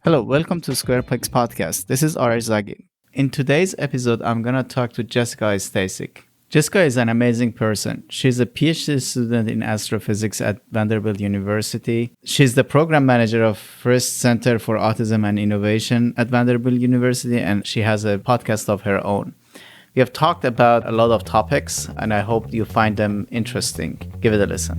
Hello, welcome to SquarePegs Podcast. This is Ari Zagi. In today's episode, I'm going to talk to Jessica Stasik. Jessica is an amazing person. She's a PhD student in astrophysics at Vanderbilt University. She's the program manager of Frist Center for Autism and Innovation at Vanderbilt University, and she has a podcast of her own. We have talked about a lot of topics, and I hope you find them interesting. Give it a listen.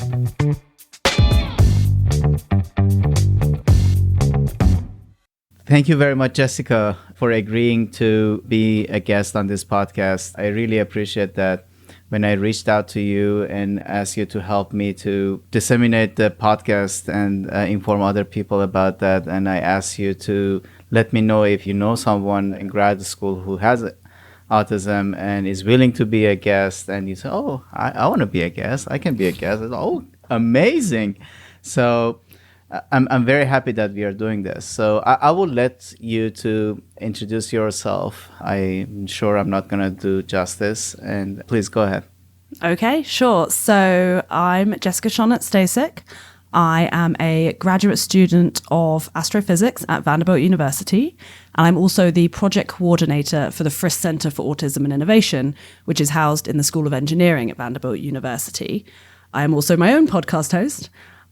Thank you very much, Jessica, for agreeing to be a guest on this podcast. I really appreciate that. When I reached out to you and asked you to help me to disseminate the podcast and inform other people about that, and I asked you to let me know if you know someone in grad school who has autism and is willing to be a guest, and you say, oh, I want to be a guest. I can be a guest. Oh, amazing. So I'm very happy that we are doing this. So I will let you to introduce yourself. I'm sure I'm not going to do justice. And please go ahead. Okay, sure. So I'm Jessica Schonhut-Stasik. I am a graduate student of astrophysics at Vanderbilt University. And I'm also the project coordinator for the Frist Center for Autism and Innovation, which is housed in the School of Engineering at Vanderbilt University. I am also my own podcast host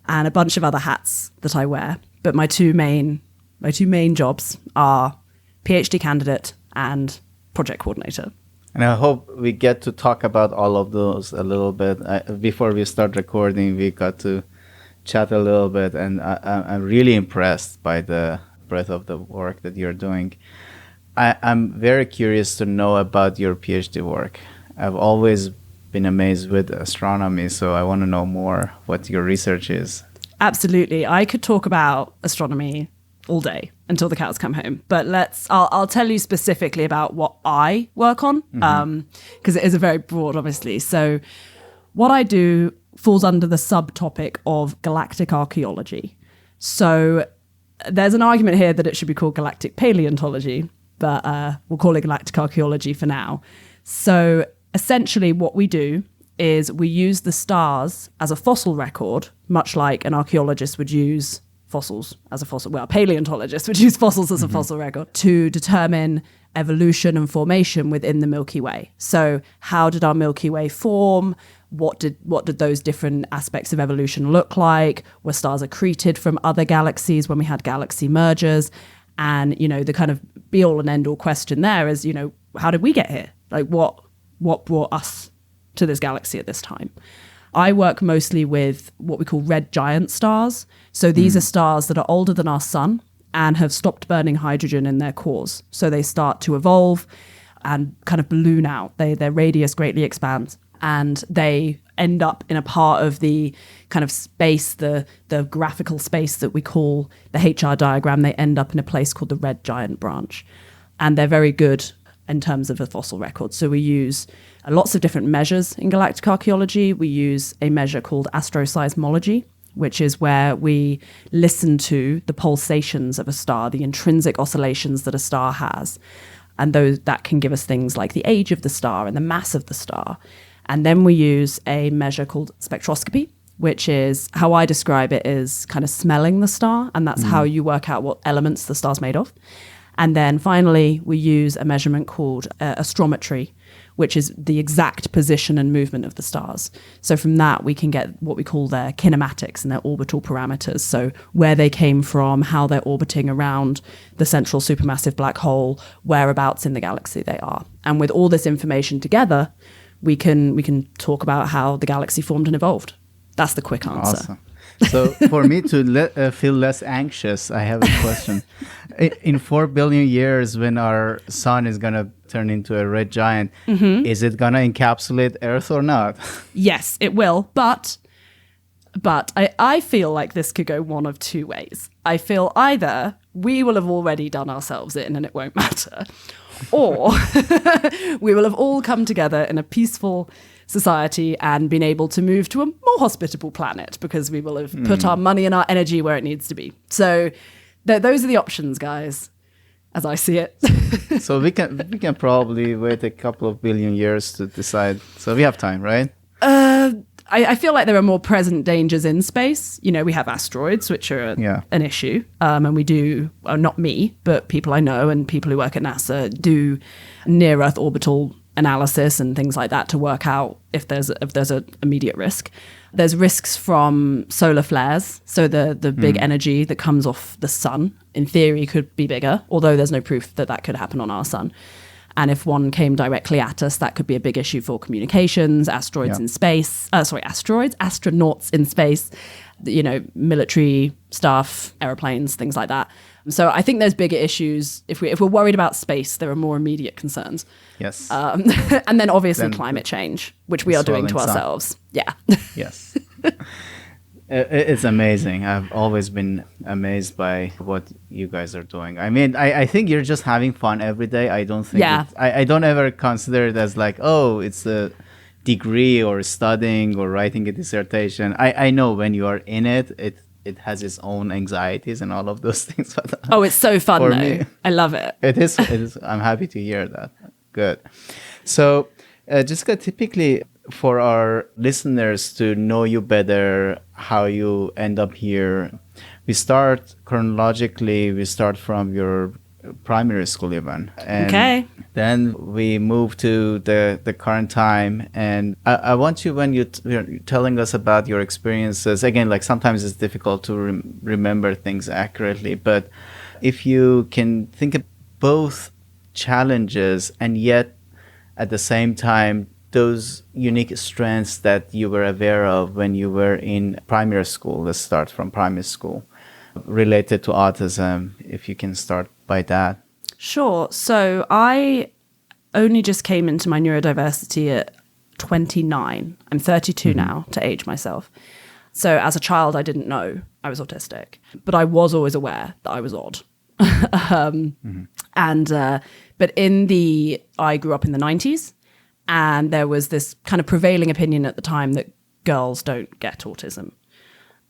and a bunch of other hats that I wear. But my two main jobs are PhD candidate and project coordinator. And I hope we get to talk about all of those a little bit. Before we start recording, we got to chat a little bit, and I'm really impressed by the breadth of the work that you're doing. I'm very curious to know about your PhD work. I've always been amazed with astronomy, so I want to know more what your research is. Absolutely. I could talk about astronomy all day until the cows come home, but I'll tell you specifically about what I work on, because it is a very broad, obviously. So what I do falls under the subtopic of galactic archeology. So there's an argument here that it should be called galactic paleontology, but we'll call it galactic archeology for now. So essentially, what we do is we use the stars as a fossil record, much like an archaeologist would use fossils as a fossil. Well, a paleontologist would use fossils as a fossil record to determine evolution and formation within the Milky Way. So how did our Milky Way form? What did those different aspects of evolution look like? Were stars accreted from other galaxies when we had galaxy mergers? And, the kind of be all and end all question there is, how did we get here? Like what brought us to this galaxy at this time? I work mostly with what we call red giant stars. So these are stars that are older than our sun and have stopped burning hydrogen in their cores. So they start to evolve and kind of balloon out. Their radius greatly expands, and they end up in a part of the kind of space, the graphical space that we call the HR diagram. They end up in a place called the red giant branch. And they're very good in terms of a fossil record. So we use lots of different measures in galactic archaeology. We use a measure called astroseismology, which is where we listen to the pulsations of a star, the intrinsic oscillations that a star has. And that can give us things like the age of the star and the mass of the star. And then we use a measure called spectroscopy, which is how I describe it is kind of smelling the star. And that's how you work out what elements the star's made of. And then finally, we use a measurement called astrometry, which is the exact position and movement of the stars. So from that, we can get what we call their kinematics and their orbital parameters. So where they came from, how they're orbiting around the central supermassive black hole, whereabouts in the galaxy they are. And with all this information together, we can talk about how the galaxy formed and evolved. That's the quick answer. Awesome. So for me to feel less anxious, I have a question. In 4 billion years, when our sun is going to turn into a red giant, is it going to encapsulate Earth or not? Yes, it will. But I feel like this could go one of two ways. I feel either we will have already done ourselves in and it won't matter, or we will have all come together in a peaceful society and been able to move to a more hospitable planet because we will have put our money and our energy where it needs to be. So those are the options, guys, as I see it. So we can probably wait a couple of billion years to decide. So we have time, right? I feel like there are more present dangers in space. You know, we have asteroids, which are an issue. And we do, not me, but people I know and people who work at NASA do near Earth orbital analysis and things like that to work out if there's an immediate risk. There's risks from solar flares. So the big energy that comes off the sun, in theory, could be bigger, although there's no proof that could happen on our sun. And if one came directly at us, that could be a big issue for communications, astronauts in space, you know, military stuff, airplanes, things like that. So I think there's bigger issues. If we're worried about space, there are more immediate concerns. Yes. And then obviously climate change, which we are doing to ourselves. Yeah. Yes. It's amazing. I've always been amazed by what you guys are doing. I mean, I think you're just having fun every day. I don't think I don't ever consider it as like, oh, it's a degree or studying or writing a dissertation. I know when you are in it, it has its own anxieties and all of those things. But oh, it's so fun though. Me, I love it. It is. I'm happy to hear that. Good. So, Jessica, typically for our listeners to know you better, how you end up here, we start chronologically. We start from your primary school even. And then we move to the current time. And I want you, when you're telling us about your experiences, again, like sometimes it's difficult to remember things accurately, but if you can think of both challenges and yet at the same time those unique strengths that you were aware of when you were in primary school. Let's start from primary school related to autism, if you can start by that. Sure. So I only just came into my neurodiversity at 29. I'm 32 now, to age myself. So as a child, I didn't know I was autistic, but I was always aware that I was odd. But I grew up in the 90s, and there was this kind of prevailing opinion at the time that girls don't get autism.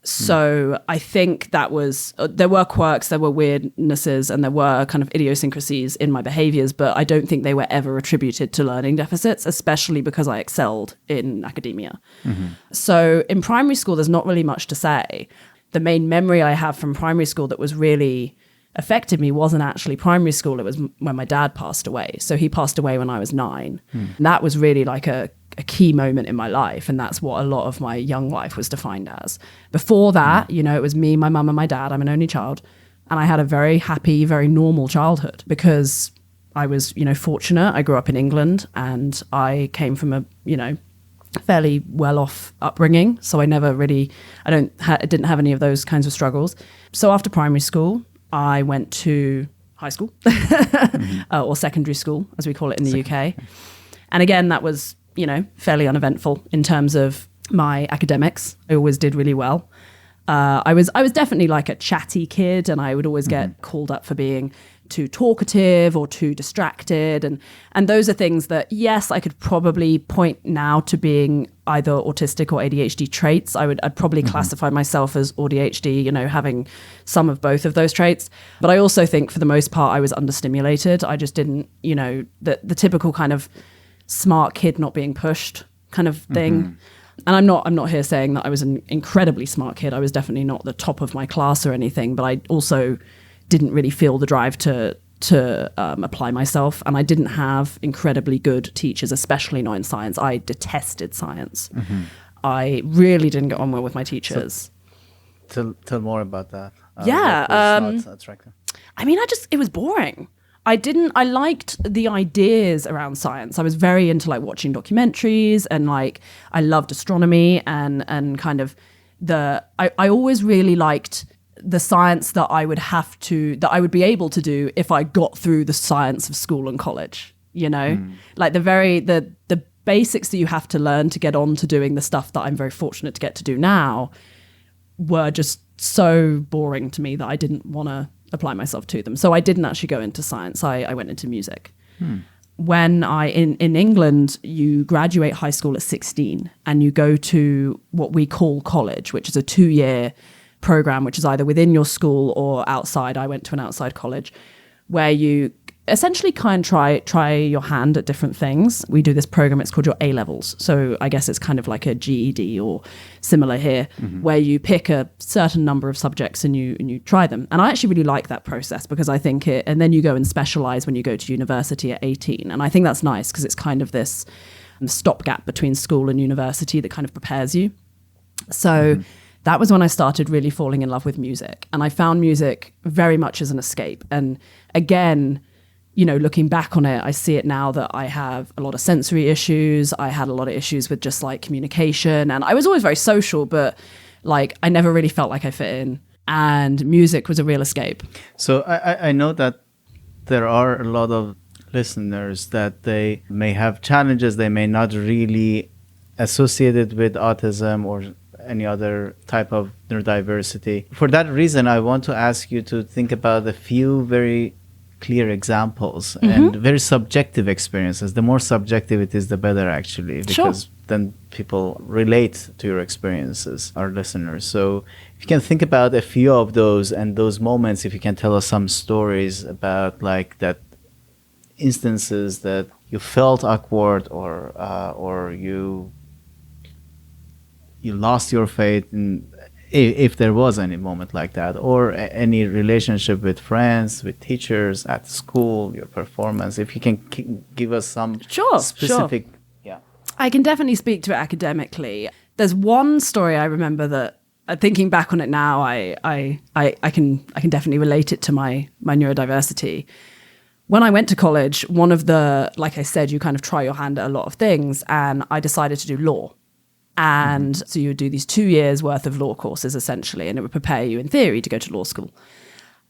So I think that was, there were quirks, there were weirdnesses, and there were kind of idiosyncrasies in my behaviors, but I don't think they were ever attributed to learning deficits, especially because I excelled in academia. So in primary school, there's not really much to say. The main memory I have from primary school that was really affected me wasn't actually primary school. It was when my dad passed away. So he passed away when I was 9. And that was really like a key moment in my life. And that's what a lot of my young life was defined as. Before that, you know, it was me, my mum and my dad. I'm an only child. And I had a very happy, very normal childhood because I was, you know, fortunate. I grew up in England and I came from a, you know, fairly well-off upbringing. So I never really, didn't have any of those kinds of struggles. So after primary school, I went to high school or secondary school, as we call it in the UK. And again, that was, you know, fairly uneventful in terms of my academics. I always did really well. I was definitely like a chatty kid, and I would always get called up for being too talkative or too distracted. And those are things that, yes, I could probably point now to being either autistic or ADHD traits. I'd probably classify myself as ADHD, you know, having some of both of those traits. But I also think for the most part, I was understimulated. I just didn't, you know, the typical kind of smart kid not being pushed kind of thing. And I'm not here saying that I was an incredibly smart kid. I was definitely not the top of my class or anything, but I also didn't really feel the drive to apply myself. And I didn't have incredibly good teachers, especially not in science. I detested science. I really didn't get on well with my teachers. So, tell more about that. Not attractive? I mean, it was boring. I liked the ideas around science. I was very into like watching documentaries, and like I loved astronomy and kind of I always really liked the science that I would be able to do if I got through the science of school and college, you know, like the basics that you have to learn to get on to doing the stuff that I'm very fortunate to get to do now were just so boring to me that I didn't want to apply myself to them. So I didn't actually go into science. I went into music. When in England, you graduate high school at 16 and you go to what we call college, which is a 2-year program, which is either within your school or outside. I went to an outside college where you essentially kind of try your hand at different things. We do this program, it's called your A-levels. So I guess it's kind of like a GED or similar here, where you pick a certain number of subjects and you try them. And I actually really like that process because I think and then you go and specialize when you go to university at 18. And I think that's nice because it's kind of this stopgap between school and university that kind of prepares you. So that was when I started really falling in love with music. And I found music very much as an escape. And again, looking back on it, I see it now that I have a lot of sensory issues. I had a lot of issues with just like communication. And I was always very social, but like I never really felt like I fit in. And music was a real escape. So I know that there are a lot of listeners that they may have challenges. They may not really associate it with autism or any other type of neurodiversity. For that reason, I want to ask you to think about a few very clear examples and very subjective experiences. The more subjective it is, the better, actually, because then people relate to your experiences, our listeners. So if you can think about a few of those and those moments, if you can tell us some stories about like that instances that you felt awkward or you lost your faith in, if there was any moment like that, or any relationship with friends, with teachers at school, your performance, if you can give us some specific. Yeah, I can definitely speak to it academically. There's one story I remember that, thinking back on it now, I can definitely relate it to my neurodiversity. When I went to college, one of the, like I said, you kind of try your hand at a lot of things, and I decided to do law. And so you would do these 2 years worth of law courses essentially, and it would prepare you in theory to go to law school.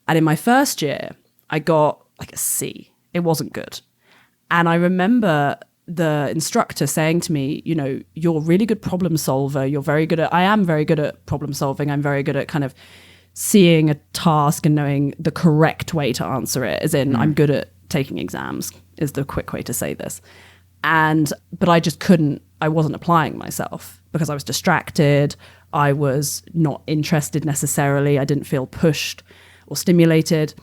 And in my first year, I got like a C. It wasn't good. And I remember the instructor saying to me, you're a really good problem solver. I am very good at problem solving. I'm very good at kind of seeing a task and knowing the correct way to answer it, as in I'm good at taking exams, is the quick way to say this. But I wasn't applying myself because I was distracted. I was not interested necessarily. I didn't feel pushed or stimulated.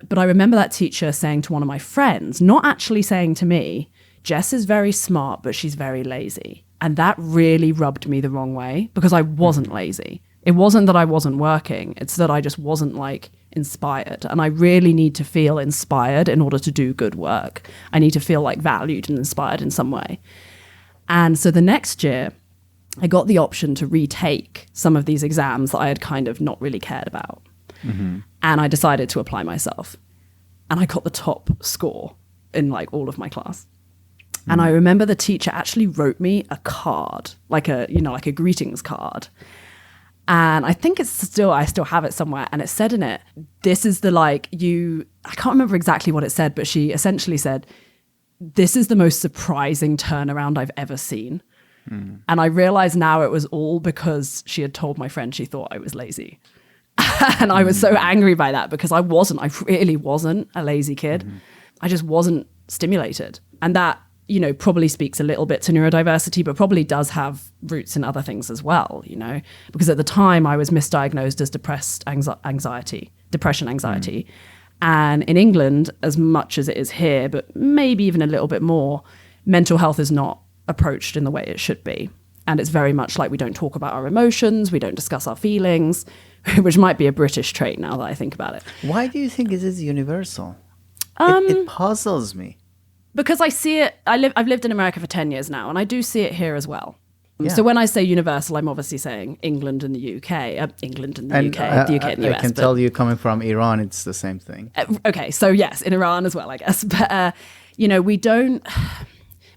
But I remember that teacher saying to one of my friends, not actually saying to me, Jess is very smart, but she's very lazy. And that really rubbed me the wrong way because I wasn't lazy. It wasn't that I wasn't working. It's that I just wasn't like inspired. And I really need to feel inspired in order to do good work. I need to feel like valued and inspired in some way. And so the next year, I got the option to retake some of these exams that I had kind of not really cared about. And I decided to apply myself. And I got the top score in like all of my class. And I remember the teacher actually wrote me a card, like a greetings card. And I think I still have it somewhere. And it said in it, this is I can't remember exactly what it said, but she essentially said, this is the most surprising turnaround I've ever seen. And I realize now it was all because she had told my friend she thought I was lazy. And I was so angry by that because I really wasn't a lazy kid. I just wasn't stimulated. And that, probably speaks a little bit to neurodiversity, but probably does have roots in other things as well, because at the time I was misdiagnosed as depression anxiety. And in England, as much as it is here, but maybe even a little bit more, mental health is not approached in the way it should be. And it's very much like we don't talk about our emotions, we don't discuss our feelings, which might be a British trait now that I think about it. Why do you think it is universal? It puzzles me. Because I see it, I've lived in America for 10 years now, and I do see it here as well. Yeah. So when I say universal, I'm obviously saying England and the UK, the UK and the US. I can tell you coming from Iran, it's the same thing. Okay, so yes, in Iran as well, I guess. But,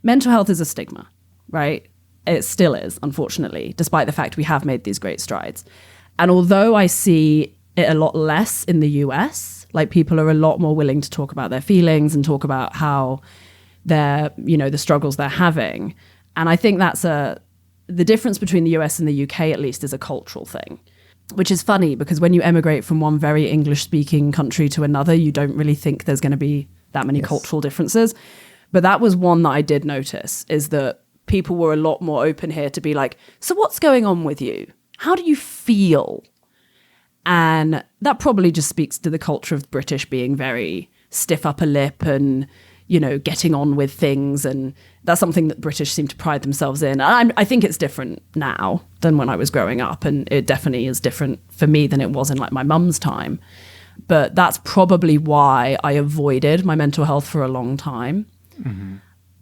mental health is a stigma, right? It still is, unfortunately, despite the fact we have made these great strides. And although I see it a lot less in the US, like people are a lot more willing to talk about their feelings and talk about how the struggles they're having. And I think that's the difference between the US and the UK, at least, is a cultural thing, which is funny because when you emigrate from one very English-speaking country to another, you don't really think there's going to be that many cultural differences. But that was one that I did notice, is that people were a lot more open here to be like, so what's going on with you? How do you feel? And that probably just speaks to the culture of British being very stiff upper lip and, getting on with things. And that's something that British seem to pride themselves in. I think it's different now than when I was growing up. And it definitely is different for me than it was in like my mum's time. But that's probably why I avoided my mental health for a long time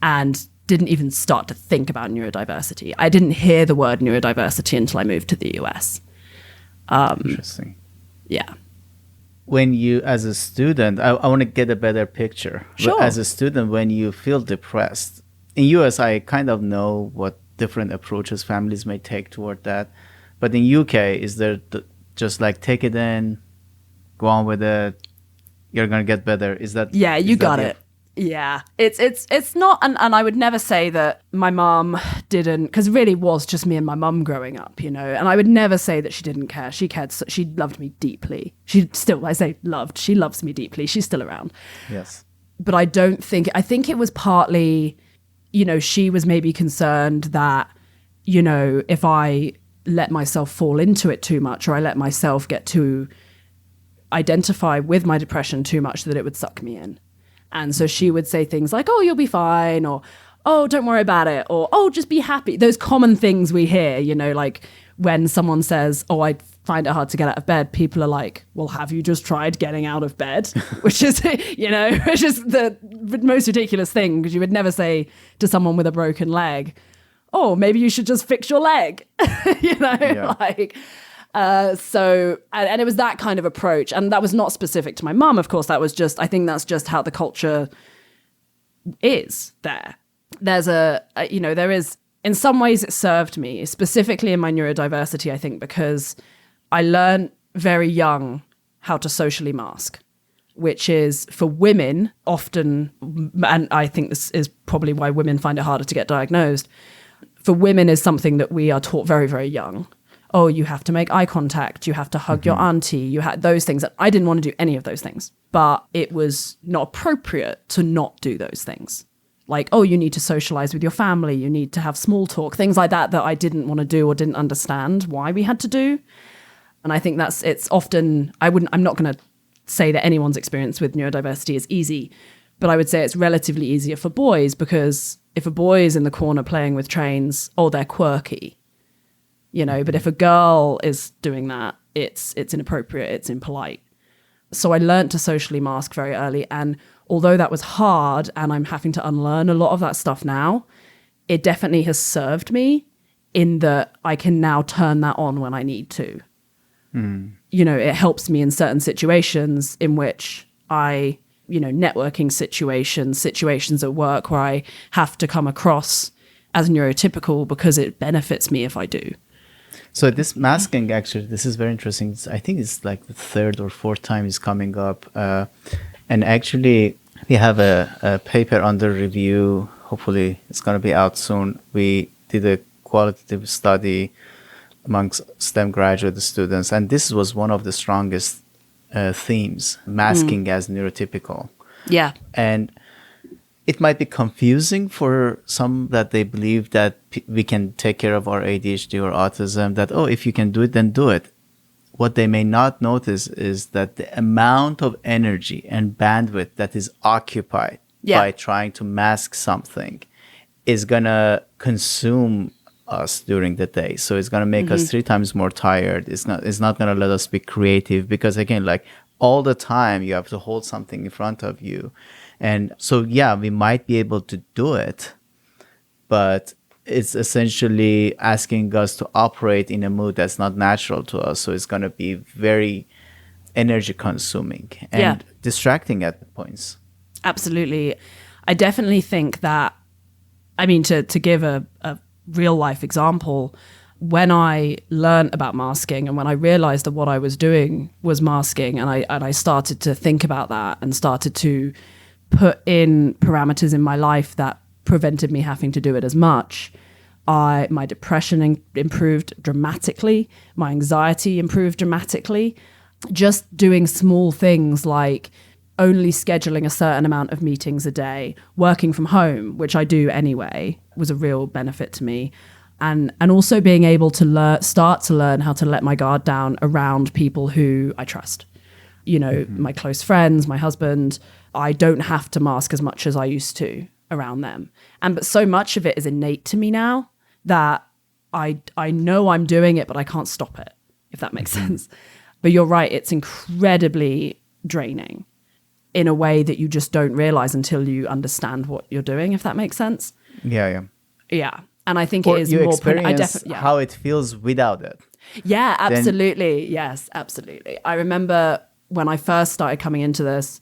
and didn't even start to think about neurodiversity. I didn't hear the word neurodiversity until I moved to the US. Interesting. Yeah. When you, as a student, I want to get a better picture. Sure. But as a student, when you feel depressed, in US, I kind of know what different approaches families may take toward that. But in UK, is there just like take it in, go on with it, you're going to get better? Is that? Yeah, you got it. Yeah, it's not, and I would never say that my mum didn't, because it really was just me and my mum growing up, and I would never say that she didn't care. She cared, she loved me deeply. She still, I say loved, she loves me deeply. She's still around. Yes. But I think it was partly, she was maybe concerned that, if I let myself fall into it too much, or I let myself get to identify with my depression too much, that it would suck me in. And so she would say things like, oh, you'll be fine, or, oh, don't worry about it, or, oh, just be happy. Those common things we hear, like when someone says, oh, I find it hard to get out of bed, people are like, well, have you just tried getting out of bed? Which is, which is the most ridiculous thing, because you would never say to someone with a broken leg, oh, maybe you should just fix your leg, So, and it was that kind of approach. And that was not specific to my mum, of course. That was just, I think that's just how the culture is there. There's there is, in some ways it served me, specifically in my neurodiversity, I think, because I learned very young how to socially mask, which is for women often, and I think this is probably why women find it harder to get diagnosed, for women is something that we are taught very, very young. Oh, you have to make eye contact, you have to hug your auntie, you had those things. I didn't want to do any of those things, but it was not appropriate to not do those things. Like, oh, you need to socialize with your family, you need to have small talk, things like that I didn't want to do or didn't understand why we had to do. And I think it's often, I'm not going to say that anyone's experience with neurodiversity is easy, but I would say it's relatively easier for boys, because if a boy is in the corner playing with trains, oh, they're quirky. But if a girl is doing that, it's inappropriate, it's impolite. So I learned to socially mask very early. And although that was hard and I'm having to unlearn a lot of that stuff now, it definitely has served me in that I can now turn that on when I need to. It helps me in certain situations in which networking situations at work where I have to come across as neurotypical, because it benefits me if I do. So this masking, actually, this is very interesting. I think it's like the third or fourth time it's coming up. And actually, we have a paper under review. Hopefully, it's going to be out soon. We did a qualitative study amongst STEM graduate students. And this was one of the strongest themes, masking as neurotypical. Yeah. And it might be confusing for some that they believe that we can take care of our ADHD or autism, that, oh, if you can do it, then do it. What they may not notice is that the amount of energy and bandwidth that is occupied by trying to mask something is going to consume us during the day. So it's going to make us 3 times more tired. It's not going to let us be creative, because again, like all the time you have to hold something in front of you. And so, we might be able to do it, but it's essentially asking us to operate in a mood that's not natural to us. So it's going to be very energy consuming and distracting at points. Absolutely. I definitely think that, to give a real life example, when I learned about masking and when I realized that what I was doing was masking, and I started to think about that and started to put in parameters in my life that prevented me having to do it as much, my depression improved dramatically, my anxiety improved dramatically. Just doing small things like only scheduling a certain amount of meetings a day, working from home, which I do anyway, was a real benefit to me. And also being able to start to learn how to let my guard down around people who I trust. My close friends, my husband. I don't have to mask as much as I used to around them. But so much of it is innate to me now that I know I'm doing it, but I can't stop it, if that makes sense. But you're right, it's incredibly draining in a way that you just don't realize until you understand what you're doing, if that makes sense. Yeah. And I think Or it is you more experience how it feels without it. Yeah, absolutely. Yes, absolutely. I remember when I first started coming into this,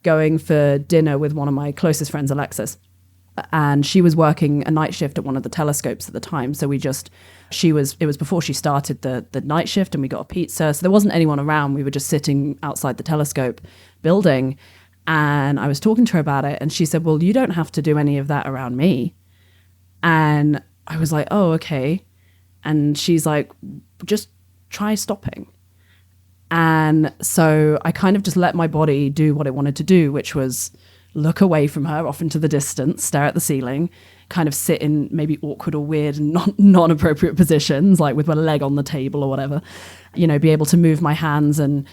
going for dinner with one of my closest friends, Alexis, and she was working a night shift at one of the telescopes at the time. So it was before she started the night shift, and we got a pizza. So there wasn't anyone around. We were just sitting outside the telescope building, and I was talking to her about it, and she said, well, you don't have to do any of that around me. And I was like, oh, okay. And she's like, just try stopping. And so I kind of just let my body do what it wanted to do, which was look away from her, off into the distance, stare at the ceiling, kind of sit in maybe awkward or weird and non-appropriate positions, like with my leg on the table or whatever, be able to move my hands and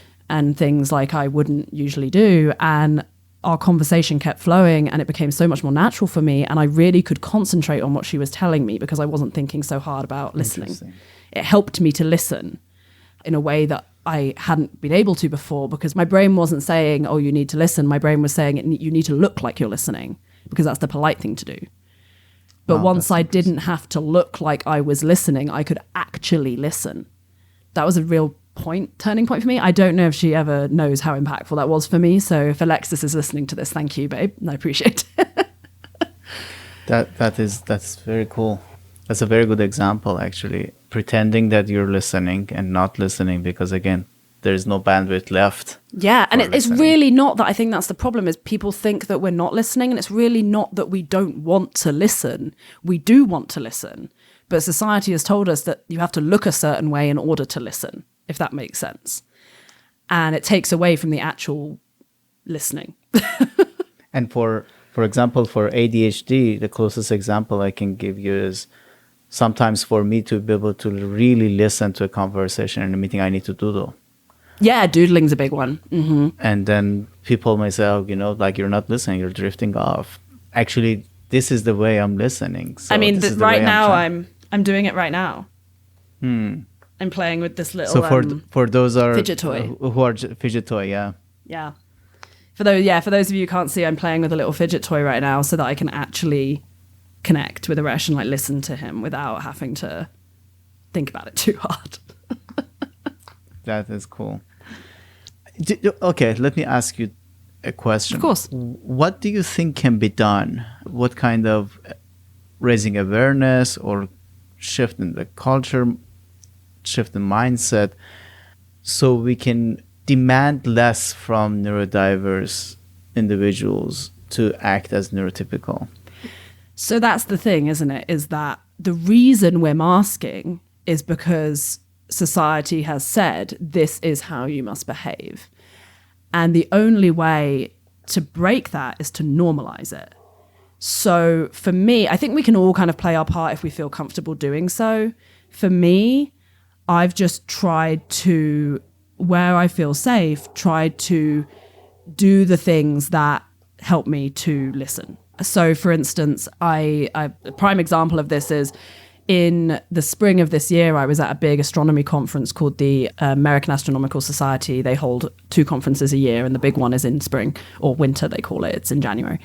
things like I wouldn't usually do. And our conversation kept flowing, and it became so much more natural for me. And I really could concentrate on what she was telling me because I wasn't thinking so hard about listening. It helped me to listen in a way that I hadn't been able to before, because my brain wasn't saying, oh, you need to listen. My brain was saying, you need to look like you're listening, because that's the polite thing to do. But once I didn't have to look like I was listening, I could actually listen. That was a real turning point for me. I don't know if she ever knows how impactful that was for me. So if Alexis is listening to this, thank you, babe. I appreciate it. That's very cool. That's a very good example, actually. Pretending that you're listening and not listening, because again, there's no bandwidth left. Yeah, and it's really not that. I think that's the problem, is people think that we're not listening, and it's really not that we don't want to listen. We do want to listen, but society has told us that you have to look a certain way in order to listen, if that makes sense. And it takes away from the actual listening. And for example, for ADHD, the closest example I can give you is sometimes for me to be able to really listen to a conversation in a meeting, I need to doodle. Yeah, doodling's a big one. Mm-hmm. And then people may say, oh, like you're not listening, you're drifting off. Actually, this is the way I'm listening. So I mean, right now I'm doing it right now. I'm playing with this little for those fidget toy. Who are fidget toy, yeah. Yeah. For those of you who can't see, I'm playing with a little fidget toy right now so that I can actually connect with Aresh and listen to him without having to think about it too hard. That is cool. Okay, let me ask you a question. Of course. What do you think can be done? What kind of raising awareness or shift in the culture, shift in mindset, so we can demand less from neurodiverse individuals to act as neurotypical? So that's the thing, isn't it? Is that the reason we're masking is because society has said this is how you must behave. And the only way to break that is to normalize it. So for me, I think we can all kind of play our part if we feel comfortable doing so. For me, I've just tried to, where I feel safe, tried to do the things that help me to listen. So for instance, a prime example of this is in the spring of this year, I was at a big astronomy conference called the American Astronomical Society. They hold 2 conferences a year, and the big one is in spring, or winter, they call it. It's in January.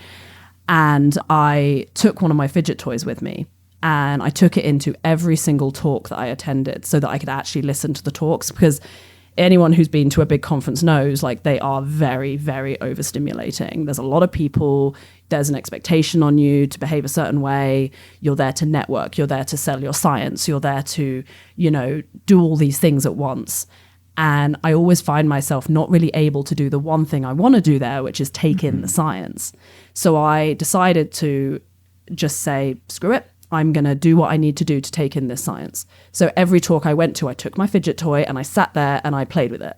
And I took one of my fidget toys with me, and I took it into every single talk that I attended so that I could actually listen to the talks, because anyone who's been to a big conference knows they are very, very overstimulating. There's a lot of people. There's an expectation on you to behave a certain way. You're there to network. You're there to sell your science. You're there to, do all these things at once. And I always find myself not really able to do the one thing I want to do there, which is take in the science. So I decided to just say, screw it. I'm going to do what I need to do to take in this science. So every talk I went to, I took my fidget toy and I sat there and I played with it.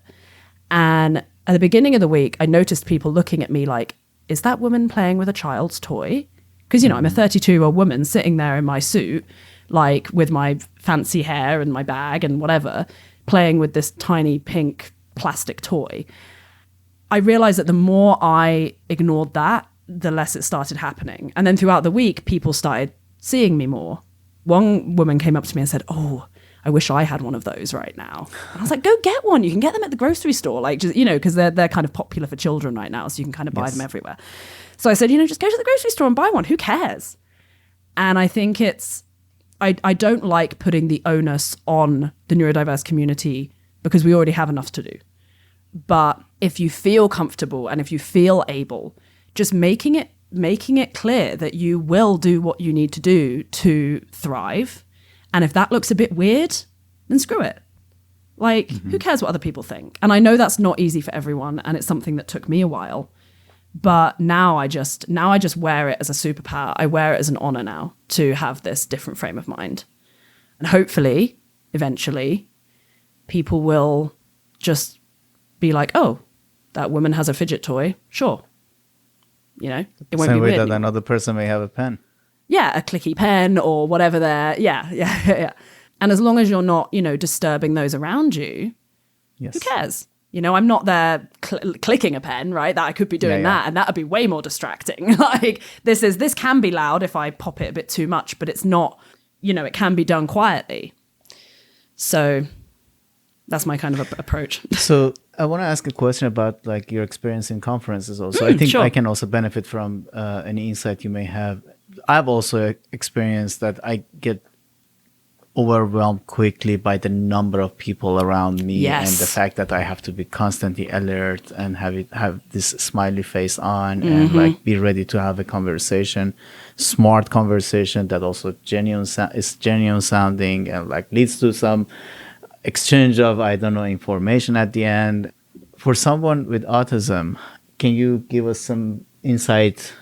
And at the beginning of the week, I noticed people looking at me like, is that woman playing with a child's toy? Because, I'm a 32-year-old woman sitting there in my suit, with my fancy hair and my bag and whatever, playing with this tiny pink plastic toy. I realized that the more I ignored that, the less it started happening. And then throughout the week, people started seeing me more. One woman came up to me and said, "Oh, I wish I had one of those right now." And I was like, "Go get one. You can get them at the grocery store." Like, just, because they're kind of popular for children right now. So you can kind of buy them everywhere. So I said, just go to the grocery store and buy one. Who cares? And I think I don't like putting the onus on the neurodiverse community because we already have enough to do. But if you feel comfortable and if you feel able, just making it clear that you will do what you need to do to thrive. And if that looks a bit weird, then screw it. Like, who cares what other people think? And I know that's not easy for everyone, and it's something that took me a while. But now I just wear it as a superpower. I wear it as an honor now to have this different frame of mind. And hopefully, eventually, people will just be like, "Oh, that woman has a fidget toy. Sure." It won't be weird. Same way that another person may have a pen. Yeah, a clicky pen or whatever yeah. And as long as you're not, disturbing those around you, who cares? I'm not there clicking a pen, right? That I could be doing that, and that would be way more distracting. Like, this can be loud if I pop it a bit too much, but it's not, it can be done quietly. So that's my kind of approach. So I want to ask a question about like your experience in conferences also. I think sure. I can also benefit from any insight you may have. I've also experienced that I get overwhelmed quickly by the number of people around me and the fact that I have to be constantly alert and have this smiley face on and like be ready to have a conversation, smart conversation that also is genuine sounding and like leads to some exchange of, information at the end. For someone with autism, can you give us some insight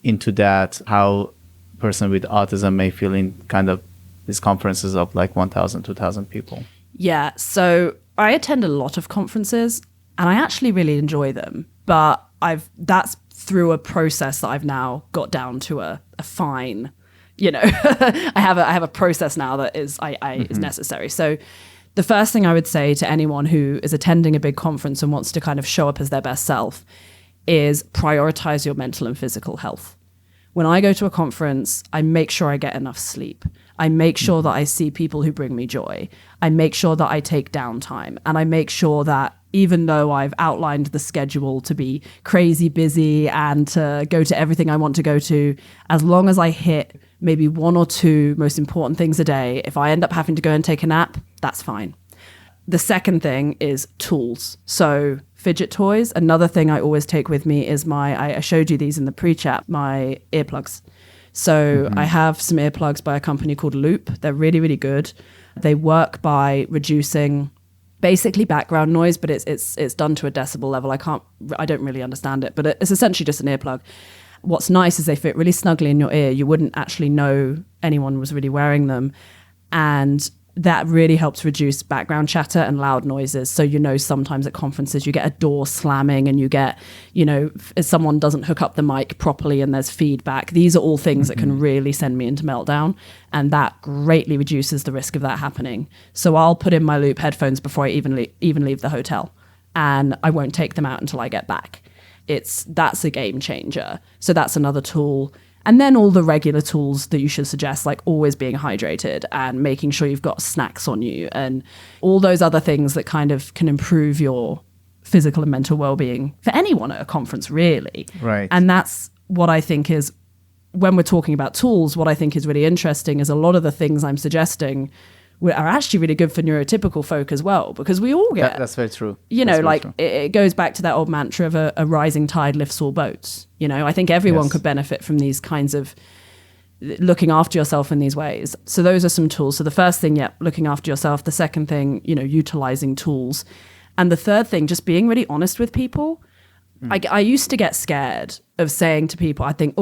into that, how a person with autism may feel in kind of these conferences of like 1,000, 2,000 people? Yeah, so I attend a lot of conferences and I actually really enjoy them, but that's through a process that I've now got down to a fine, I have a process now that is is necessary. So the first thing I would say to anyone who is attending a big conference and wants to kind of show up as their best self is prioritize your mental and physical health. When I go to a conference, I make sure I get enough sleep. I make sure that I see people who bring me joy. I make sure that I take downtime. And I make sure that even though I've outlined the schedule to be crazy busy and to go to everything I want to go to, as long as I hit maybe one or two most important things a day, if I end up having to go and take a nap, that's fine. The second thing is tools. So fidget toys. Another thing I always take with me is I showed you these in the pre-chat, my earplugs. So I have some earplugs by a company called Loop. They're really, really good. They work by reducing basically background noise, but it's done to a decibel level. I don't really understand it, but it's essentially just an earplug. What's nice is they fit really snugly in your ear. You wouldn't actually know anyone was really wearing them. And that really helps reduce background chatter and loud noises. So, sometimes at conferences you get a door slamming and you get, if someone doesn't hook up the mic properly and there's feedback. These are all things that can really send me into meltdown. And that greatly reduces the risk of that happening. So I'll put in my Loop headphones before I even leave the hotel. And I won't take them out until I get back. That's a game changer. So that's another tool. And then all the regular tools that you should suggest, like always being hydrated and making sure you've got snacks on you and all those other things that kind of can improve your physical and mental well-being for anyone at a conference, really. Right. And that's what I think is, when we're talking about tools, what I think is really interesting is a lot of the things I'm suggesting are actually really good for neurotypical folk as well, because we all get... That's very true. It goes back to that old mantra of a rising tide lifts all boats. I think everyone could benefit from these kinds of looking after yourself in these ways. So those are some tools. So the first thing, looking after yourself. The second thing, utilizing tools. And the third thing, just being really honest with people. I used to get scared of saying to people, I think,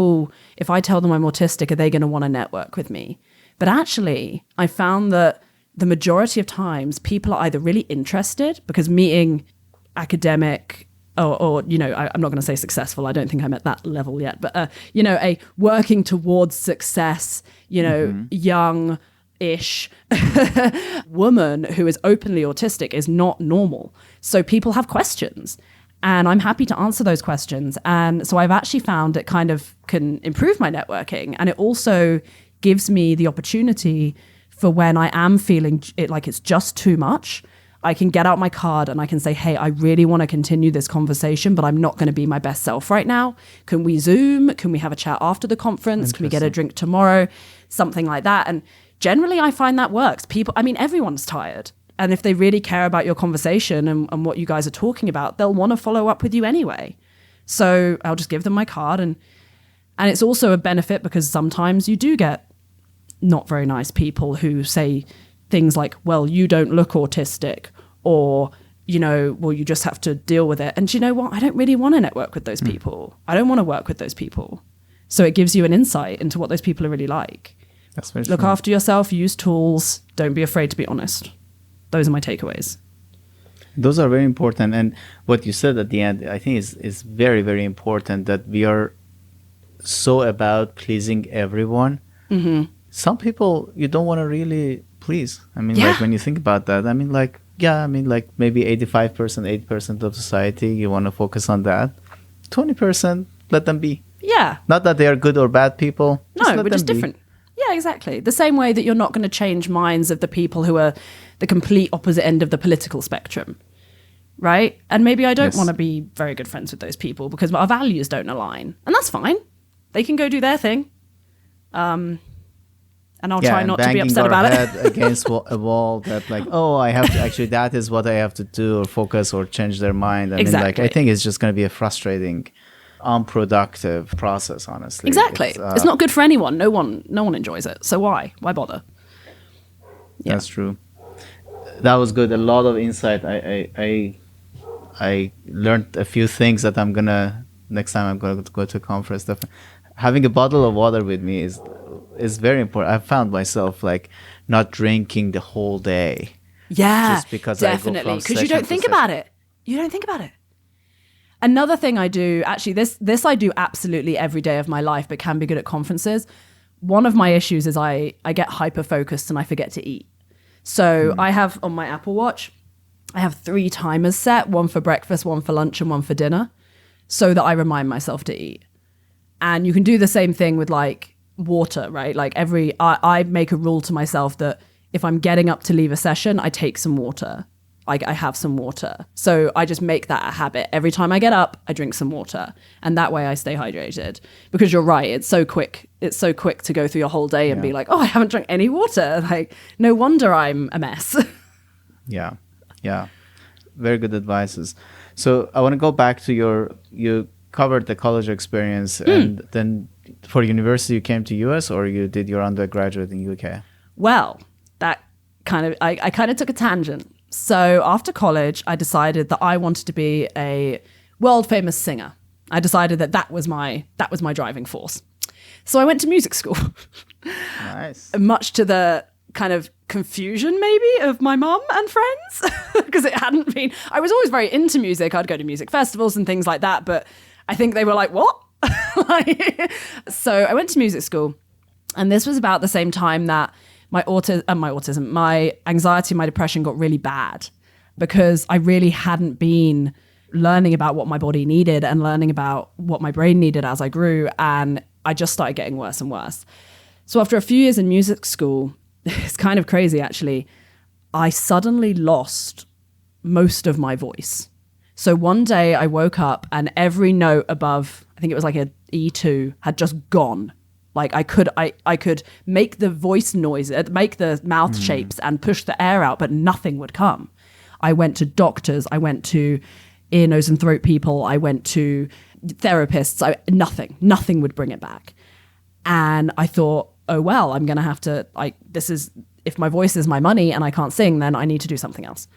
if I tell them I'm autistic, are they going to want to network with me? But actually, I found that the majority of times people are either really interested, because meeting academic or I'm not going to say successful. I don't think I'm at that level yet, but a working towards success, young-ish woman who is openly autistic is not normal. So people have questions. And I'm happy to answer those questions. And so I've actually found it kind of can improve my networking. And it also gives me the opportunity for when I am feeling it like it's just too much, I can get out my card and I can say, hey, I really want to continue this conversation, but I'm not going to be my best self right now. Can we Zoom? Can we have a chat after the conference? Can we get a drink tomorrow? Something like that. And generally I find that works. Everyone's tired. And if they really care about your conversation and what you guys are talking about, they'll want to follow up with you anyway. So I'll just give them my card. And it's also a benefit because sometimes you do get not very nice people who say things like, well, you don't look autistic, or, well, you just have to deal with it. And you know what? I don't really want to network with those people. I don't want to work with those people. So it gives you an insight into what those people are really like. That's very Look true. after yourself, use tools, don't be afraid to be honest. Those are my takeaways. Those are very important. And what you said at the end, I think is very, very important, that we are so about pleasing everyone. Mm-hmm. Some people you don't want to really please. Like when you think about that, maybe 85%, 8% of society, you want to focus on that. 20%, let them be. Yeah. Not that they are good or bad people. No, we're just different. Yeah, exactly. The same way that you're not going to change minds of the people who are the complete opposite end of the political spectrum, right? And maybe I don't want to be very good friends with those people because our values don't align. And that's fine. They can go do their thing. And I'll try not to be upset about it. Head against a wall that I have to actually, that is what I have to do, or focus or change their mind. Exactly. I think it's just going to be a frustrating, unproductive process, honestly. Exactly. It's not good for anyone. No one enjoys it. So why bother? Yeah. That's true. That was good. A lot of insight. I learned a few things that next time I'm gonna go to a conference. Having a bottle of water with me is very important. I found myself not drinking the whole day. Yeah, just because definitely. Because you don't think about it. You don't think about it. Another thing I do, actually, this I do absolutely every day of my life, but can be good at conferences. One of my issues is I get hyper-focused and I forget to eat. So I have on my Apple Watch, I have 3 timers set, one for breakfast, one for lunch, and one for dinner, so that I remind myself to eat. And you can do the same thing with water, right? I make a rule to myself that if I'm getting up to leave a session, I take some water. I have some water. So I just make that a habit. Every time I get up, I drink some water. And that way I stay hydrated. Because you're right, it's so quick. It's so quick to go through your whole day and be like, oh, I haven't drunk any water. No wonder I'm a mess. Yeah. Very good advices. So I want to go back to you covered the college experience, and then for university you came to US, or you did your undergraduate in UK? Well, that I kind of took a tangent. So after college, I decided that I wanted to be a world famous singer. I decided that was my driving force. So I went to music school. Nice. Much to the kind of confusion maybe of my mum and friends, because it hadn't been, I was always very into music. I'd go to music festivals and things like that, but I think they were like, what? So I went to music school, and this was about the same time that my anxiety, my depression got really bad, because I really hadn't been learning about what my body needed and learning about what my brain needed as I grew. And I just started getting worse and worse. So after a few years in music school, it's kind of crazy actually, I suddenly lost most of my voice. So one day I woke up and every note above, I think it was like a E2, had just gone. I could make the voice noise, make the mouth shapes and push the air out, but nothing would come. I went to doctors, I went to ear, nose and throat people, I went to therapists, nothing would bring it back. And I thought, oh, well, I'm going to have to, if my voice is my money and I can't sing, then I need to do something else.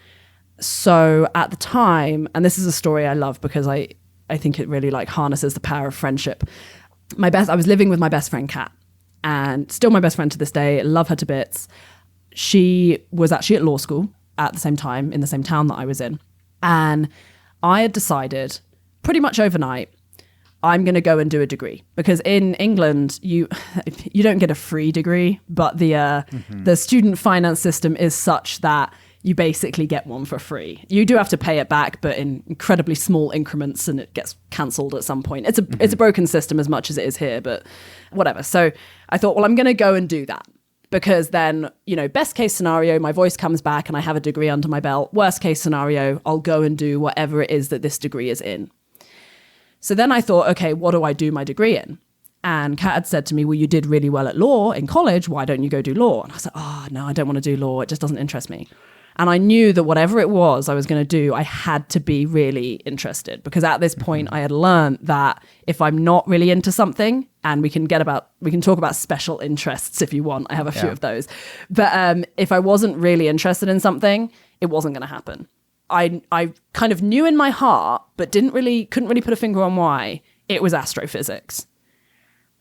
So at the time, and this is a story I love because I think it really harnesses the power of friendship. I was living with my best friend, Kat, and still my best friend to this day. Love her to bits. She was actually at law school at the same time in the same town that I was in. And I had decided pretty much overnight, I'm going to go and do a degree, because in England, you don't get a free degree, but the student finance system is such that you basically get one for free. You do have to pay it back, but in incredibly small increments, and it gets cancelled at some point. It's a broken system as much as it is here, but whatever. So I thought, well, I'm going to go and do that, because then, best case scenario, my voice comes back and I have a degree under my belt. Worst case scenario, I'll go and do whatever it is that this degree is in. So then I thought, okay, what do I do my degree in? And Kat had said to me, well, you did really well at law in college. Why don't you go do law? And I said, oh, no, I don't want to do law. It just doesn't interest me. And I knew that whatever it was I was going to do, I had to be really interested, because at this point I had learned that if I'm not really into something, and we can talk about special interests if you want. I have a few of those. But if I wasn't really interested in something, it wasn't going to happen. I kind of knew in my heart, but couldn't really put a finger on why. It was astrophysics.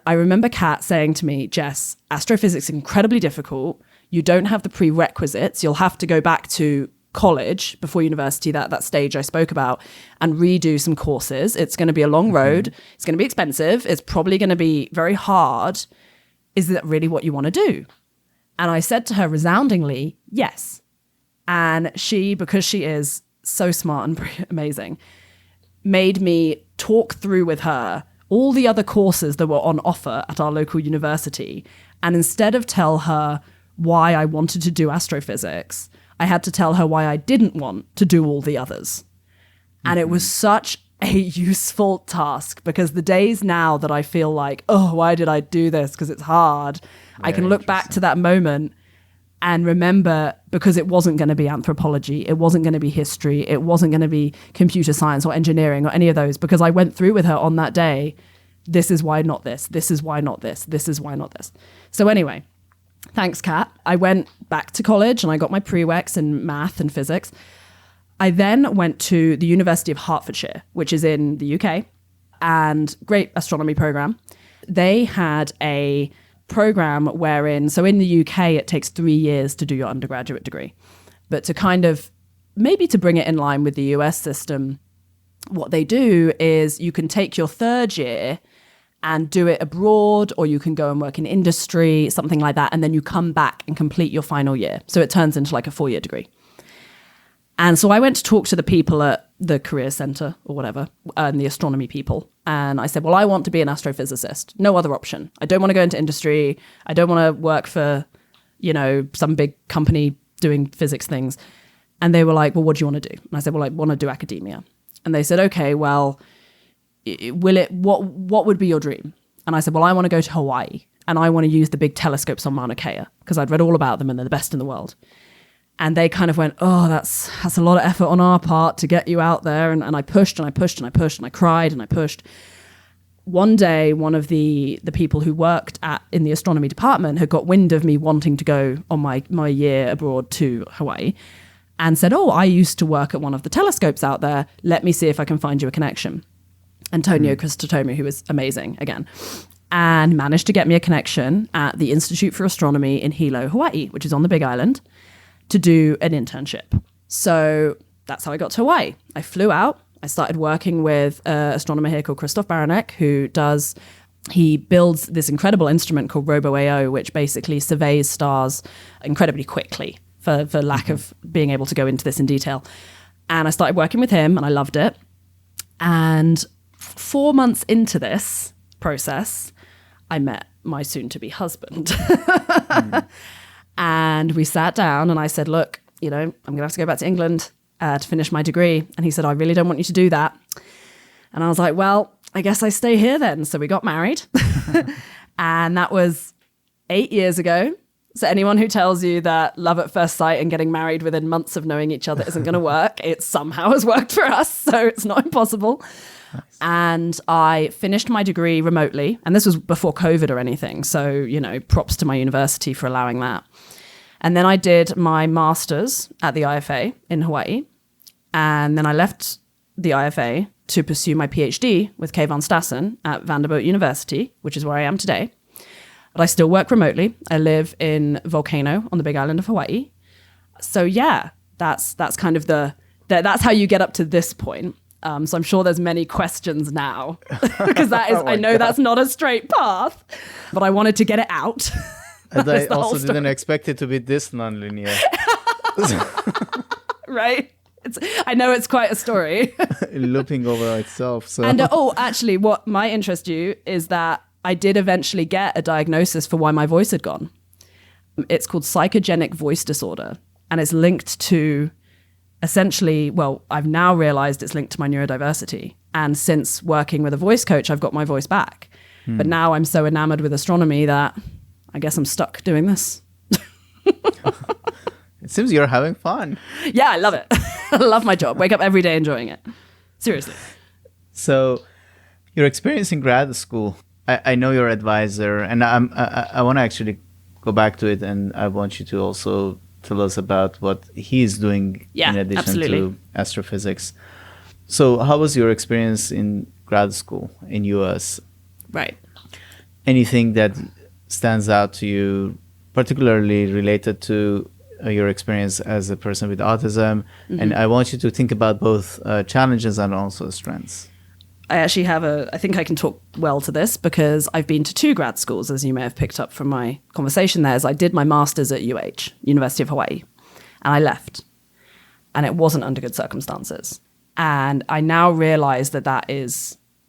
I remember Kat saying to me, Jess, astrophysics is incredibly difficult. You don't have the prerequisites. You'll have to go back to college before university, that stage I spoke about, and redo some courses. It's going to be a long road. It's going to be expensive. It's probably going to be very hard. Is that really what you want to do? And I said to her resoundingly, yes. And she, because she is so smart and amazing, made me talk through with her all the other courses that were on offer at our local university. And instead of tell her why I wanted to do astrophysics, I had to tell her why I didn't want to do all the others. And it was such a useful task, because the days now that I feel like, oh, why did I do this? Because it's hard. I can look back to that moment and remember, because it wasn't going to be anthropology, it wasn't going to be history, it wasn't going to be computer science or engineering or any of those, because I went through with her on that day, this is why not this, this is why not this, this is why not this. So anyway, thanks, Kat. I went back to college and I got my prereqs in math and physics. I then went to the University of Hertfordshire, which is in the UK, and great astronomy program. They had a program wherein, so in the UK, it takes 3 years to do your undergraduate degree. But to kind of, maybe to bring it in line with the US system, what they do is you can take your third year and do it abroad, or you can go and work in industry, something like that. And then you come back and complete your final year. So it turns into like a 4-year degree. And so I went to talk to the people at the Career Center or whatever, and the astronomy people. And I said, well, I want to be an astrophysicist. No other option. I don't want to go into industry. I don't want to work for, some big company doing physics things. And they were like, well, what do you want to do? And I said, well, I want to do academia. And they said, okay, well, what would be your dream? And I said, well, I want to go to Hawaii, and I want to use the big telescopes on Mauna Kea, because I'd read all about them and they're the best in the world. And they kind of went, oh, that's a lot of effort on our part to get you out there. And I pushed and I pushed and I pushed and I cried and I pushed. One day, one of the people who worked in the astronomy department had got wind of me wanting to go on my year abroad to Hawaii, and said, oh, I used to work at one of the telescopes out there. Let me see if I can find you a connection. Antonio Cristotomi, who was amazing again, and managed to get me a connection at the Institute for Astronomy in Hilo, Hawaii, which is on the Big Island, to do an internship. So that's how I got to Hawaii. I flew out. I started working with an astronomer here called Christoph Baranek, he builds this incredible instrument called RoboAO, which basically surveys stars incredibly quickly for lack of being able to go into this in detail. And I started working with him and I loved it. And 4 months into this process, I met my soon-to-be husband. And we sat down and I said, look, I'm going to have to go back to England to finish my degree. And he said, I really don't want you to do that. And I was like, well, I guess I stay here then. So we got married. And that was 8 years ago. So anyone who tells you that love at first sight and getting married within months of knowing each other isn't going to work, it somehow has worked for us. So it's not impossible. Nice. And I finished my degree remotely. And this was before COVID or anything. So, props to my university for allowing that. And then I did my master's at the IFA in Hawaii. And then I left the IFA to pursue my PhD with Keivan Stassun at Vanderbilt University, which is where I am today. But I still work remotely. I live in Volcano on the Big Island of Hawaii. So yeah, that's kind of that's how you get up to this point. So I'm sure there's many questions now because I know that's not a straight path, but I wanted to get it out. And I also didn't expect it to be this non-linear. Right? I know it's quite a story. Looping over itself. So. And actually, what might interest you is that I did eventually get a diagnosis for why my voice had gone. It's called psychogenic voice disorder, and it's linked to essentially, well, I've now realized it's linked to my neurodiversity. And since working with a voice coach, I've got my voice back. But now I'm so enamored with astronomy that I guess I'm stuck doing this. It seems you're having fun. Yeah, I love it. I love my job. Wake up every day enjoying it. Seriously. So your experience in grad school, I know your advisor, and I want to actually go back to it, and I want you to also tell us about what he's doing in addition to astrophysics. So how was your experience in grad school in US? Right. Anything that stands out to you, particularly related to your experience as a person with autism? And I want you to think about both challenges and also strengths. I actually have I think I can talk well to this because I've been to 2 grad schools, as you may have picked up from my conversation there, as I did my master's at University of Hawaii, and I left. And it wasn't under good circumstances. And I now realize that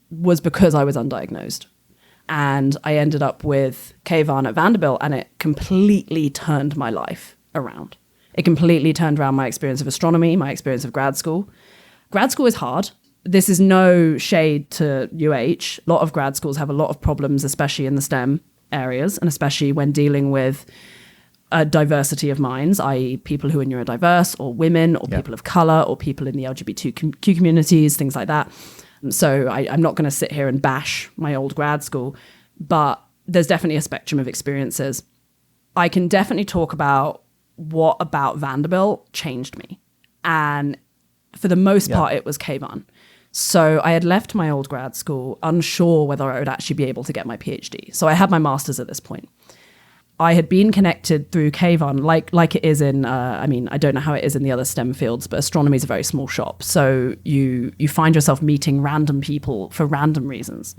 was because I was undiagnosed. And I ended up with Keivan at Vanderbilt, and it completely turned my life around. It completely turned around my experience of astronomy, my experience of grad school. Grad school is hard. This is no shade to UH. A lot of grad schools have a lot of problems, especially in the STEM areas, and especially when dealing with a diversity of minds, i.e. people who are neurodiverse, or women, or people of color, or people in the LGBTQ communities, things like that. So I'm not going to sit here and bash my old grad school, but there's definitely a spectrum of experiences. I can definitely talk about what about Vanderbilt changed me. And for the most part, it was Keivan. So I had left my old grad school unsure whether I would actually be able to get my PhD. So I had my master's at this point. I had been connected through Keivan, like it is in, I don't know how it is in the other STEM fields, but astronomy is a very small shop. So you find yourself meeting random people for random reasons.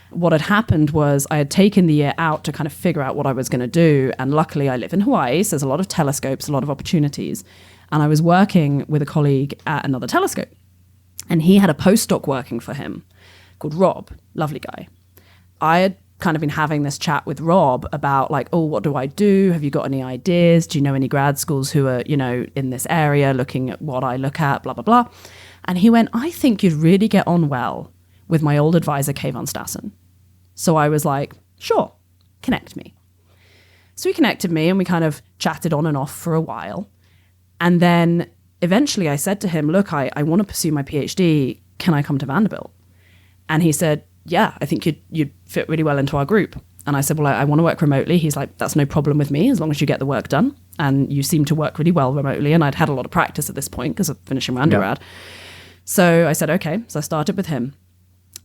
What had happened was I had taken the year out to kind of figure out what I was going to do. And luckily I live in Hawaii, so there's a lot of telescopes, a lot of opportunities. And I was working with a colleague at another telescope. And he had a postdoc working for him called Rob, lovely guy. I had kind of been having this chat with Rob about like, oh, what do I do? Have you got any ideas? Do you know any grad schools who are, in this area looking at what I look at, blah, blah, blah. And he went, I think you'd really get on well with my old advisor, Keivan Stassun. So I was like, sure, connect me. So he connected me and we kind of chatted on and off for a while. And then eventually I said to him, look, I want to pursue my PhD. Can I come to Vanderbilt? And he said, yeah, I think you'd fit really well into our group. And I said, well, I want to work remotely. He's like, that's no problem with me as long as you get the work done. And you seem to work really well remotely. And I'd had a lot of practice at this point because of finishing my undergrad. So I said, okay. So I started with him.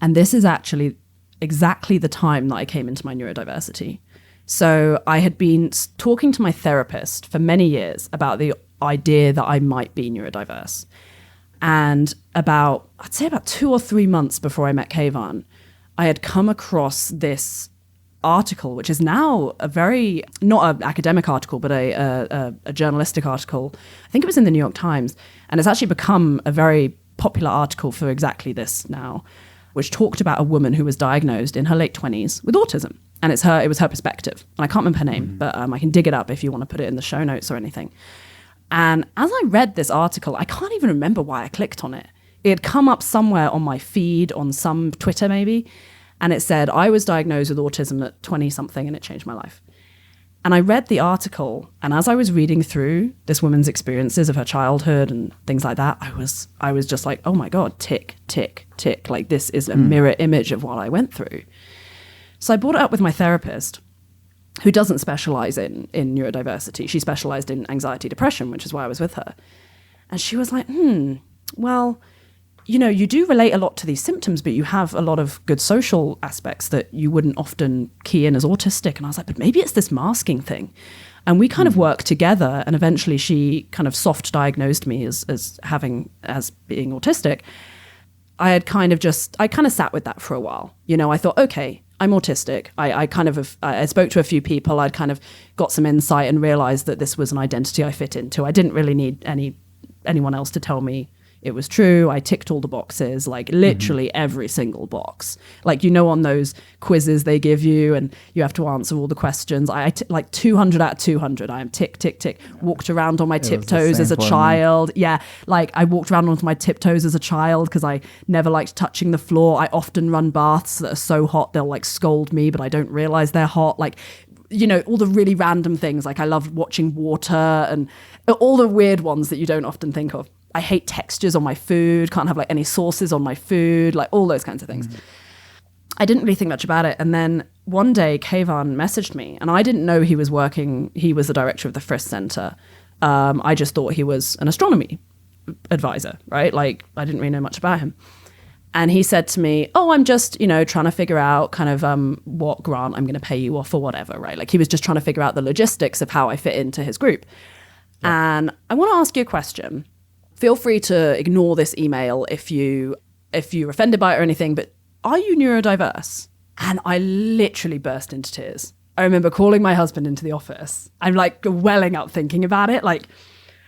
And this is actually exactly the time that I came into my neurodiversity. So I had been talking to my therapist for many years about the idea that I might be neurodiverse. And I'd say about 2 or 3 months before I met Keivan, I had come across this article, which is now not an academic article, but a journalistic article. I think it was in the New York Times. And it's actually become a very popular article for exactly this now, which talked about a woman who was diagnosed in her late 20s with autism. And it was her perspective. And I can't remember her name, but I can dig it up if you want to put it in the show notes or anything. And as I read this article, I can't even remember why I clicked on it. It had come up somewhere on my feed, on some Twitter maybe, and it said, I was diagnosed with autism at 20-something and it changed my life. And I read the article, and as I was reading through this woman's experiences of her childhood and things like that, I was just like, oh my God, tick, tick, tick. Like this is a mirror image of what I went through. So I brought it up with my therapist, who doesn't specialize in neurodiversity. She specialized in anxiety, depression, which is why I was with her. And she was like, well, you do relate a lot to these symptoms, but you have a lot of good social aspects that you wouldn't often key in as autistic. And I was like, but maybe it's this masking thing. And we kind of worked together, and eventually she kind of soft diagnosed me as being autistic. I kind of sat with that for a while. I thought, okay, I'm autistic. I spoke to a few people. I'd kind of got some insight and realized that this was an identity I fit into. I didn't really need anyone else to tell me it was true. I ticked all the boxes, like literally every single box. Like, on those quizzes they give you and you have to answer all the questions. Like 200 out of 200. I am tick, tick, tick. Walked around on my tiptoes as a child. Yeah, like I walked around on my tiptoes as a child because I never liked touching the floor. I often run baths that are so hot they'll like scold me, but I don't realize they're hot. Like, all the really random things. Like I love watching water and all the weird ones that you don't often think of. I hate textures on my food, can't have like any sauces on my food, like all those kinds of things. I didn't really think much about it. And then one day Keivan messaged me and I didn't know he was the director of the Frist Center. I just thought he was an astronomy advisor, right? Like I didn't really know much about him. And he said to me, I'm just, trying to figure out kind of what grant I'm going to pay you off or whatever, right? Like he was just trying to figure out the logistics of how I fit into his group. Yeah. And I want to ask you a question. Feel free to ignore this email if you're offended by it or anything, but are you neurodiverse? And I literally burst into tears. I remember calling my husband into the office. I'm like welling up thinking about it. Like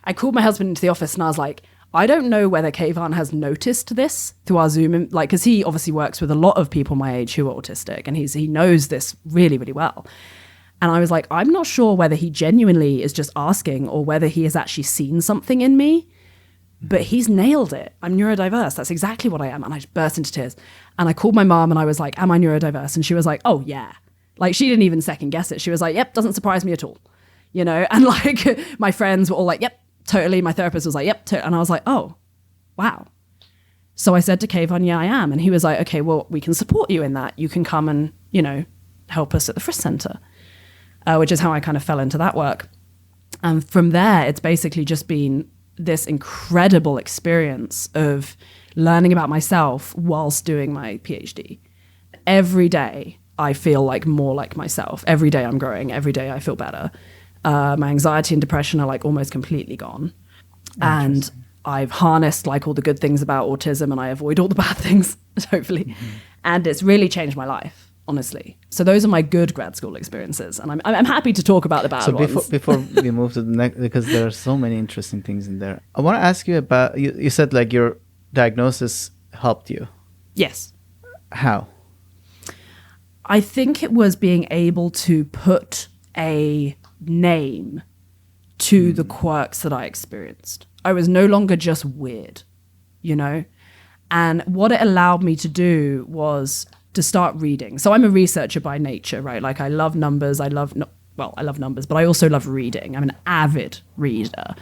I called my husband into the office and I was like, I don't know whether Keivan has noticed this through our Zoom, like, because he obviously works with a lot of people my age who are autistic and he knows this really, really well. And I was like, I'm not sure whether he genuinely is just asking or whether he has actually seen something in me. But he's nailed it. I'm neurodiverse. That's exactly what I am. And I just burst into tears. And I called my mom and I was like, am I neurodiverse? And she was like, oh, yeah. Like, she didn't even second guess it. She was like, yep, doesn't surprise me at all. And like my friends were all like, yep, totally. My therapist was like, yep. And I was like, oh, wow. So I said to Keivan, yeah, I am. And he was like, okay, well, we can support you in that. You can come and, help us at the Frist Center, which is how I kind of fell into that work. And from there, it's basically just been this incredible experience of learning about myself whilst doing my PhD. Every day I feel like more like myself. Every day I'm growing. Every day I feel better. My anxiety and depression are like almost completely gone. And I've harnessed like all the good things about autism and I avoid all the bad things, hopefully. And it's really changed my life, honestly. So those are my good grad school experiences. And I'm happy to talk about the bad ones. So before we move to the next, because there are so many interesting things in there. I want to ask you about, you said like your diagnosis helped you. Yes. How? I think it was being able to put a name to the quirks that I experienced. I was no longer just weird, And what it allowed me to do was to start reading. So I'm a researcher by nature, right? Like I love numbers. I love numbers, but I also love reading. I'm an avid reader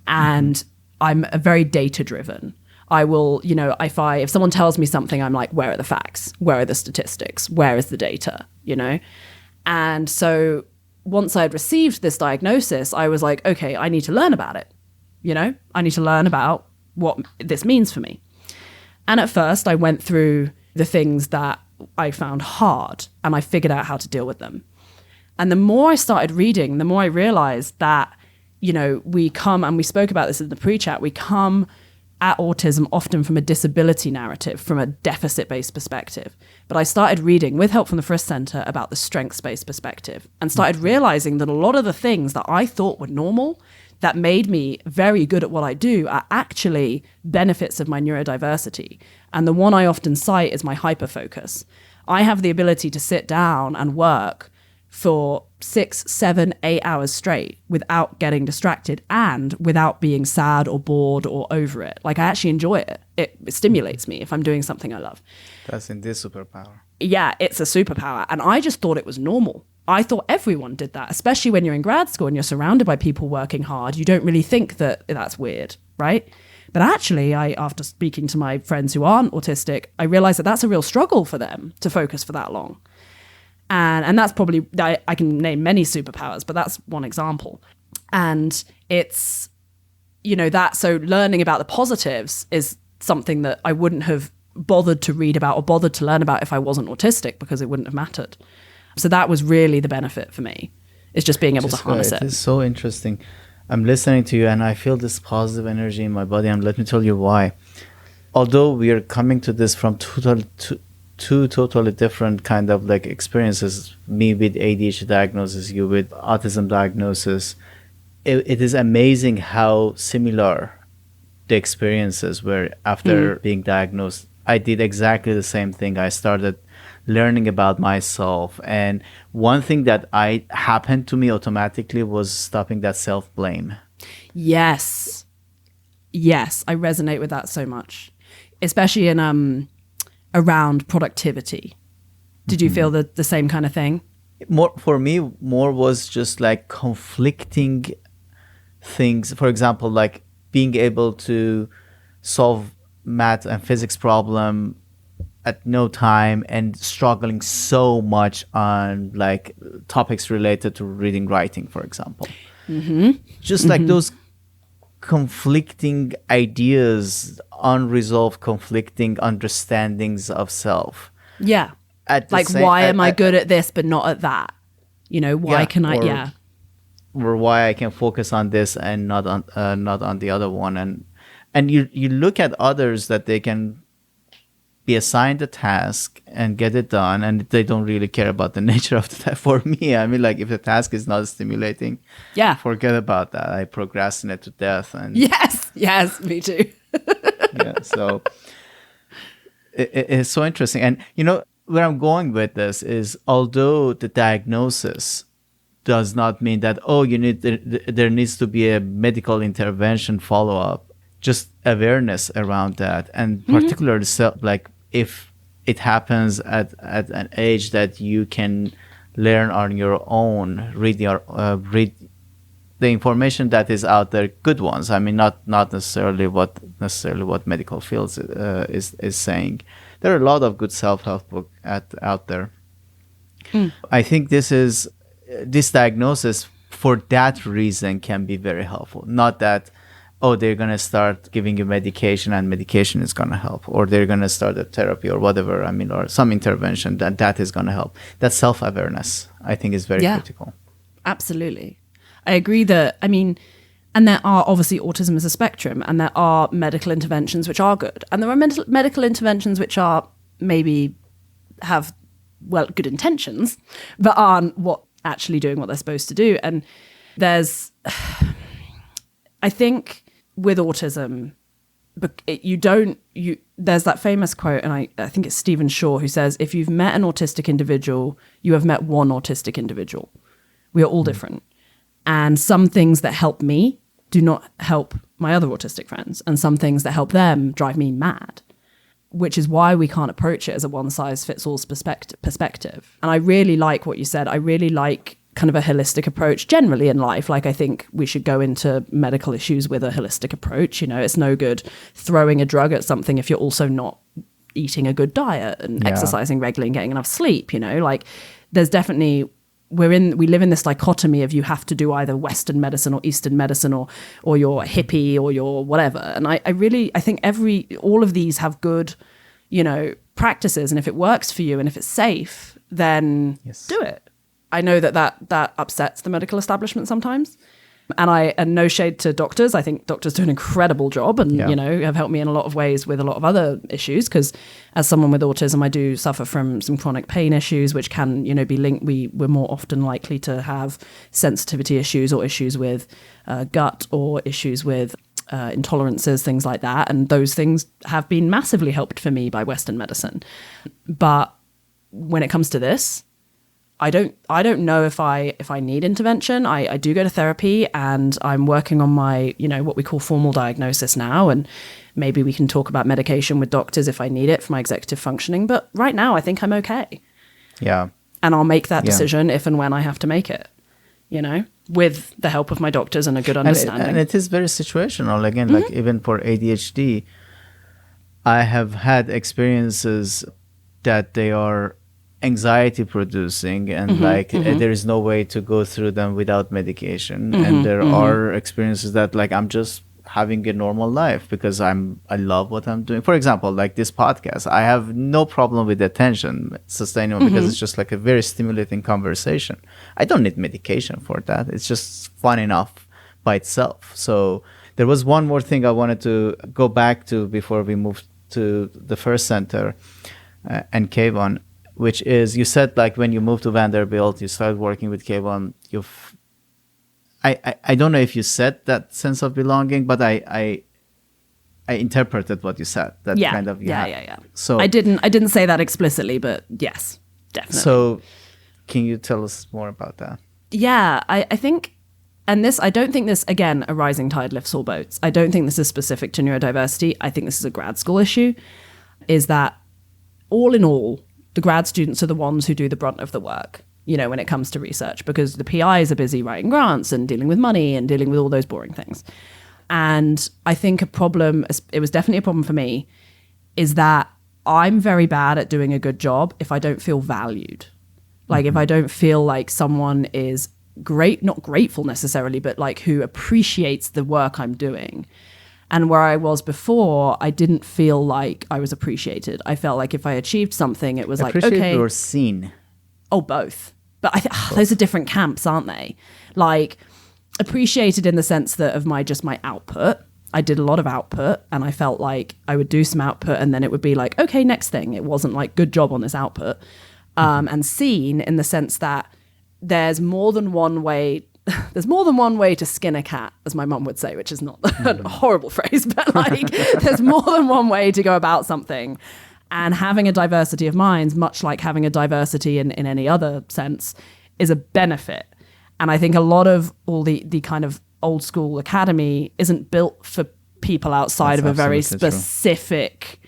and I'm a very data driven. I will, if someone tells me something, I'm like, where are the facts? Where are the statistics? Where is the data? And so once I'd received this diagnosis, I was like, okay, I need to learn about it. I need to learn about what this means for me. And at first I went through the things that I found hard and I figured out how to deal with them. And the more I started reading, the more I realized that, we come, and we spoke about this in the pre-chat, we come at autism often from a disability narrative, from a deficit-based perspective. But I started reading, with help from the Frist Center, about the strengths-based perspective and started realizing that a lot of the things that I thought were normal, that made me very good at what I do, are actually benefits of my neurodiversity. And the one I often cite is my hyperfocus. I have the ability to sit down and work for 6, 7, 8 hours straight without getting distracted and without being sad or bored or over it. Like I actually enjoy it. It stimulates me if I'm doing something I love. That's indeed superpower. Yeah, it's a superpower. And I just thought it was normal. I thought everyone did that, especially when you're in grad school and you're surrounded by people working hard. You don't really think that that's weird, right? But actually, after speaking to my friends who aren't autistic, I realized that that's a real struggle for them to focus for that long. And that's probably, I can name many superpowers, but that's one example. And it's, so learning about the positives is something that I wouldn't have bothered to read about or bothered to learn about if I wasn't autistic, because it wouldn't have mattered. So that was really the benefit for me, is just being able to harness it. It's so interesting. I'm listening to you and I feel this positive energy in my body, and let me tell you why. Although we are coming to this from two totally different kind of like experiences. Me with ADHD diagnosis, you with autism diagnosis. It is amazing how similar the experiences were after being diagnosed. I did exactly the same thing. I started learning about myself, and one thing that I happened to me automatically was stopping that self-blame. Yes. Yes, I resonate with that so much, especially in around productivity. Did you feel the same kind of thing? More for me, more was just like conflicting things. For example, like being able to solve math and physics problem at no time and struggling so much on like topics related to reading, writing, for example. Just like those conflicting ideas, unresolved conflicting understandings of self. Yeah. At the Like, same- why am I good at this but not at that? You know, why can I? Yeah. Or why I can focus on this and not on the other one. And you look at others that they can be assigned a task and get it done, and they don't really care about the nature of the task. For me, I mean, like if the task is not stimulating, Yeah. forget about that. I procrastinate to death. And Yes, me too. yeah, so it's so interesting. And you know where I'm going with this is, although the diagnosis does not mean that there needs to be a medical intervention follow up, just awareness around that, and particularly like if it happens at an age that you can learn on your own, read the information that is out there, good ones. I mean, not necessarily what medical fields is saying. There are a lot of good self-help books out there. I think this diagnosis for that reason can be very helpful. Not that, they're going to start giving you medication and medication is going to help, or they're going to start a therapy or whatever, I mean, or some intervention that is going to help. That self-awareness, I think, is very critical. Absolutely. I agree that, I mean, and there are obviously autism as a spectrum, and there are medical interventions which are good. And there are medical interventions which are maybe have, good intentions, but aren't actually doing what they're supposed to do. And there's, I think with autism, there's that famous quote, and I think it's Stephen Shaw, who says, if you've met an autistic individual, you have met one autistic individual. We are all different. And some things that help me do not help my other autistic friends. And some things that help them drive me mad, which is why we can't approach it as a one-size-fits-all perspective. And I really like what you said. I really like kind of a holistic approach generally in life. Like, I think we should go into medical issues with a holistic approach. You know, it's no good throwing a drug at something if you're also not eating a good diet and exercising regularly and getting enough sleep. You know, like there's definitely... we live in this dichotomy of you have to do either Western medicine or Eastern medicine or you're a hippie or you're whatever. And I think all of these have good, you know, practices. And if it works for you and if it's safe, then do it. I know that upsets the medical establishment sometimes. And no shade to doctors. I think doctors do an incredible job and, you know, have helped me in a lot of ways with a lot of other issues. Because as someone with autism, I do suffer from some chronic pain issues, which can, you know, be linked. We're more often likely to have sensitivity issues or issues with gut or issues with intolerances, things like that. And those things have been massively helped for me by Western medicine. But when it comes to this, I don't know if I need intervention. I do go to therapy and I'm working on my, you know, what we call formal diagnosis now. And maybe we can talk about medication with doctors if I need it for my executive functioning. But right now I think I'm okay. Yeah. And I'll make that decision if and when I have to make it, you know, with the help of my doctors and a good understanding. And it is very situational. Again, like even for ADHD, I have had experiences that they are anxiety producing and there is no way to go through them without medication. And there are experiences that like I'm just having a normal life because I love what I'm doing. For example, like this podcast, I have no problem with attention sustaining because it's just like a very stimulating conversation. I don't need medication for that. It's just fun enough by itself. So there was one more thing I wanted to go back to before we moved to the Frist Center. and Keivan, which is, you said like when you moved to Vanderbilt, you started working with Keivan. I don't know if you said that sense of belonging, but I interpreted what you said. That Yeah, kind of yeah. So I didn't say that explicitly, but yes, definitely. So can you tell us more about that? Yeah, I think, and this, I don't think this, again, a rising tide lifts all boats. I don't think this is specific to neurodiversity. I think this is a grad school issue, is that all in all, the grad students are the ones who do the brunt of the work, when it comes to research, because the PIs are busy writing grants and dealing with money and dealing with all those boring things. And I think a problem, it was definitely a problem for me, is that I'm very bad at doing a good job if I don't feel valued. Like if I don't feel like someone is great, not grateful necessarily, but like who appreciates the work I'm doing. And where I was before, I didn't feel like I was appreciated. I felt like if I achieved something, it was like, okay. Or seen? Oh, both. But those are different camps, aren't they? Like appreciated in the sense that of my output. I did a lot of output and I felt like I would do some output and then it would be like, okay, next thing. It wasn't like good job on this output. And seen in the sense that there's more than one way to skin a cat, as my mum would say, which is not a horrible phrase, but like there's more than one way to go about something. And having a diversity of minds, much like having a diversity in any other sense, is a benefit. And I think a lot of all the kind of old school academy isn't built for people outside of a very specific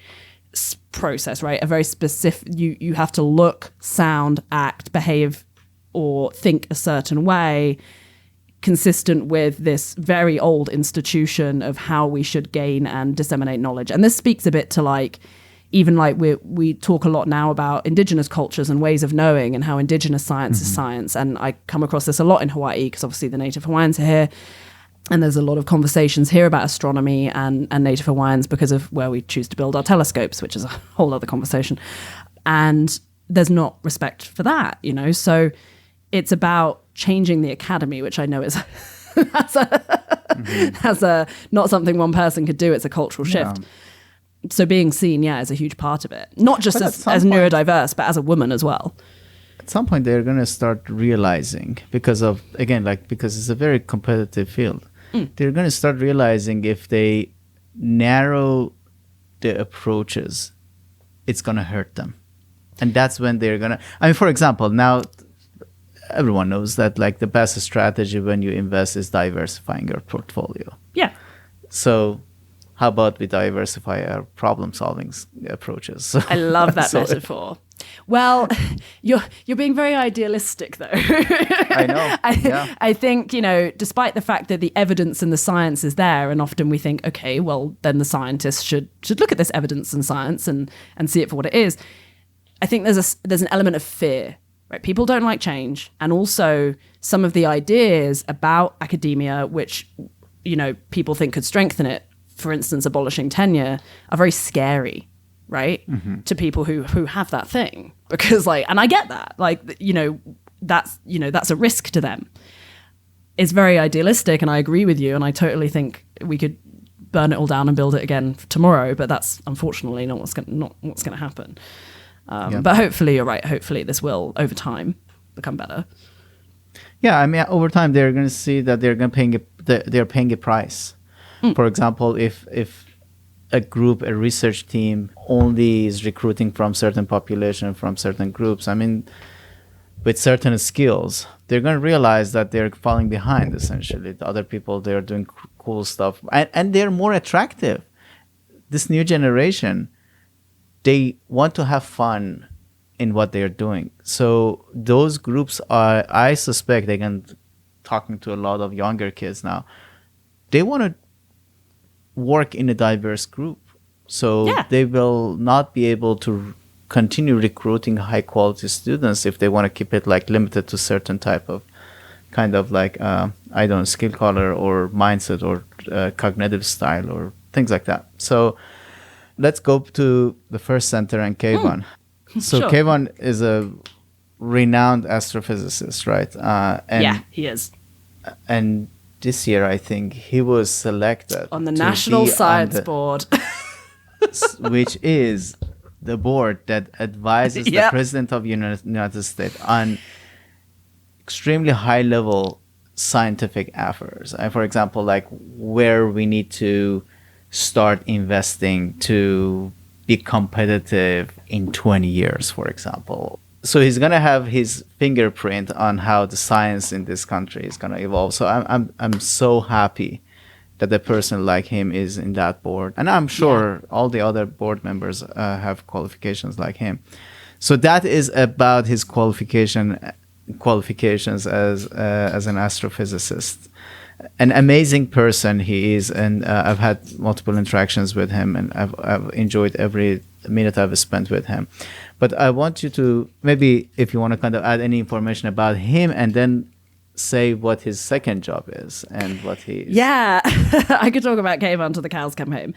process, right? A very specific, you have to look, sound, act, behave, or think a certain way, consistent with this very old institution of how we should gain and disseminate knowledge. And this speaks a bit to like, even like we talk a lot now about indigenous cultures and ways of knowing and how indigenous science is science. And I come across this a lot in Hawaii because obviously the native Hawaiians are here. And there's a lot of conversations here about astronomy and native Hawaiians because of where we choose to build our telescopes, which is a whole other conversation. And there's not respect for that, So it's about changing the academy, which I know is that's not something one person could do. It's a cultural shift. Yeah. So being seen, is a huge part of it. Not just as neurodiverse, but as a woman as well. At some point, they're going to start realizing because it's a very competitive field. They're going to start realizing if they narrow the approaches, it's going to hurt them. And that's when they're going to... for example, now everyone knows that like the best strategy when you invest is diversifying your portfolio. Yeah. So how about we diversify our problem-solving approaches? I love that metaphor. Well, you're being very idealistic, though. I know. I think, despite the fact that the evidence and the science is there, and often we think, okay, well, then the scientists should look at this evidence and science and see it for what it is. I think there's an element of fear, right? People don't like change, and also some of the ideas about academia, which people think could strengthen it, for instance, abolishing tenure, are very scary. Right? To people who have that thing, because and I get that, that's a risk to them. It's very idealistic, and I agree with you, and I totally think we could burn it all down and build it again tomorrow, but that's unfortunately not what's going to happen. But hopefully you're right. Hopefully this will over time become better. Yeah, over time they're going to see that they're paying a price. For example, if a research team only is recruiting from certain population, from certain groups, with certain skills, they're going to realize that they're falling behind, essentially. The other people, they're doing cool stuff. And they're more attractive. This new generation, they want to have fun in what they're doing. So those groups are, I suspect, again, talking to a lot of younger kids now, they want to work in a diverse group, so they will not be able to continue recruiting high quality students if they want to keep it limited to certain type of skill color or mindset or cognitive style or things like that. So let's go to the Frist Center and Keivan. So sure. Keivan is a renowned astrophysicist, right? He is. And this year, I think he was selected on the National Science Board, which is the board that advises the president of United States on extremely high level scientific efforts. For example, like where we need to start investing to be competitive in 20 years, for example. So he's going to have his fingerprint on how the science in this country is going to evolve. So I'm so happy that a person like him is in that board. And I'm sure all the other board members have qualifications like him. So that is about his qualifications as an astrophysicist. An amazing person he is, and I've had multiple interactions with him, and I've enjoyed every minute I've spent with him. But I want you to, maybe if you want to kind of add any information about him, and then say what his second job is and what he is. Yeah, I could talk about Keivan till the cows come home.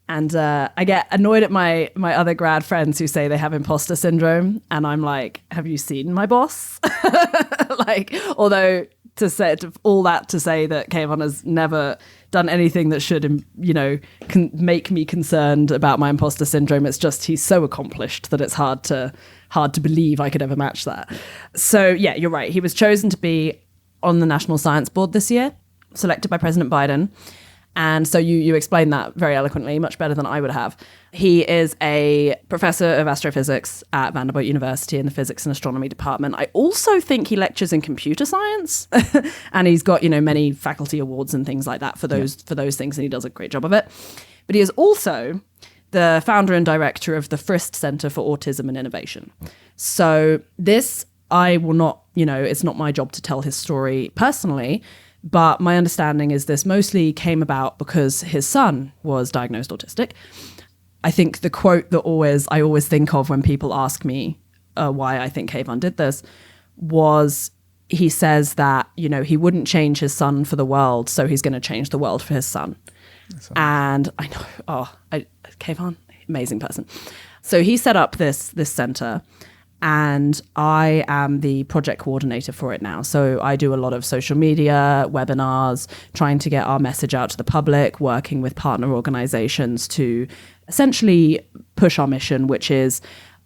And I get annoyed at my other grad friends who say they have imposter syndrome. And I'm like, have you seen my boss? Like, although to say that Keivan has never done anything that should, make me concerned about my imposter syndrome. It's just he's so accomplished that it's hard to believe I could ever match that. So yeah, you're right. He was chosen to be on the National Science Board this year, selected by President Biden. And so you explained that very eloquently, much better than I would have. He is a professor of astrophysics at Vanderbilt University in the physics and astronomy department. I also think he lectures in computer science, and he's got, many faculty awards and things like that for those things, and he does a great job of it. But he is also the founder and director of the Frist Center for Autism and Innovation. So this, I will not, it's not my job to tell his story personally, but my understanding is this mostly came about because his son was diagnosed autistic. I think the quote that I always think of when people ask me why I think Keivan did this was, he says that, he wouldn't change his son for the world, so he's going to change the world for his son. And I know, Keivan, amazing person. So he set up this center, and I am the project coordinator for it now. So I do a lot of social media, webinars, trying to get our message out to the public, working with partner organizations to essentially push our mission, which is,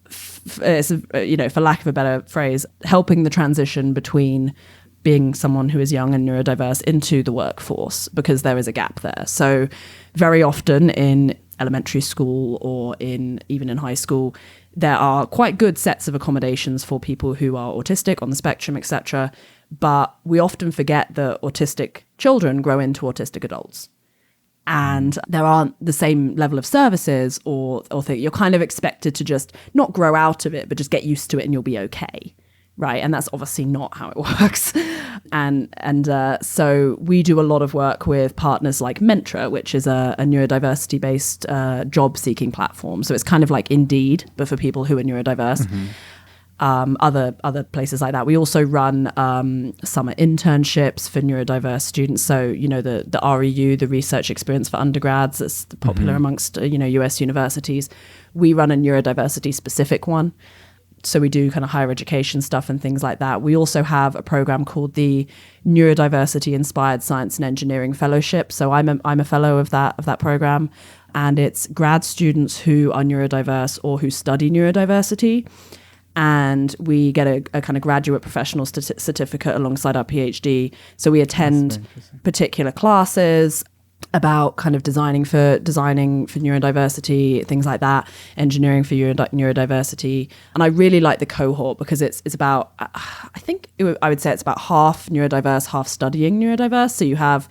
for lack of a better phrase, helping the transition between being someone who is young and neurodiverse into the workforce, because there is a gap there. So very often in elementary school or even in high school, there are quite good sets of accommodations for people who are autistic, on the spectrum, etc. But we often forget that autistic children grow into autistic adults. And there aren't the same level of services or you're kind of expected to just not grow out of it, but just get used to it and you'll be okay. Right. And that's obviously not how it works. And so we do a lot of work with partners like Mentra, which is a neurodiversity based job seeking platform. So it's kind of like Indeed, but for people who are neurodiverse. Mm-hmm. Other places like that. We also run summer internships for neurodiverse students. So, the REU, the research experience for undergrads, that's popular amongst, US universities. We run a neurodiversity specific one. So we do kind of higher education stuff and things like that. We also have a program called the Neurodiversity Inspired Science and Engineering Fellowship. So I'm a fellow of that program, and it's grad students who are neurodiverse or who study neurodiversity. And we get a kind of graduate professional certificate alongside our PhD. So we attend particular classes about kind of designing for neurodiversity, things like that, engineering for neurodiversity. And I really like the cohort because it's about, I would say it's about half neurodiverse, half studying neurodiverse. So you have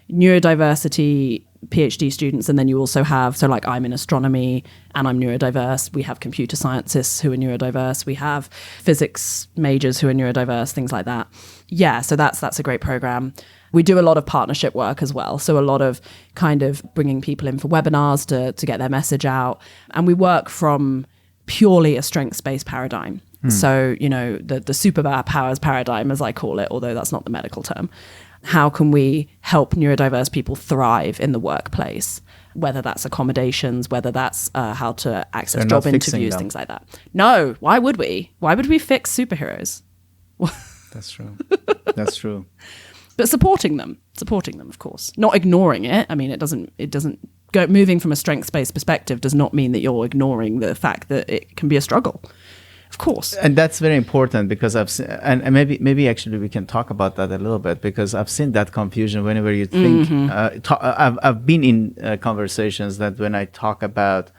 neurodiversity PhD students, and then you also have, so like I'm in astronomy and I'm neurodiverse. We have computer scientists who are neurodiverse. We have physics majors who are neurodiverse, things like that. Yeah, so that's a great program. We do a lot of partnership work as well. So a lot of kind of bringing people in for webinars to get their message out. And we work from purely a strengths-based paradigm. So, the superpowers paradigm, as I call it, although that's not the medical term. How can we help neurodiverse people thrive in the workplace? Whether that's accommodations, whether that's how to access job interviews, things like that. No, why would we? Why would we fix superheroes? That's true. That's true. But supporting them, of course, not ignoring it. I mean, it doesn't moving from a strengths-based perspective does not mean that you're ignoring the fact that it can be a struggle. Of course. And that's very important because I've seen, and maybe actually we can talk about that a little bit, because I've seen that confusion whenever you think, I've been in conversations that when I talk about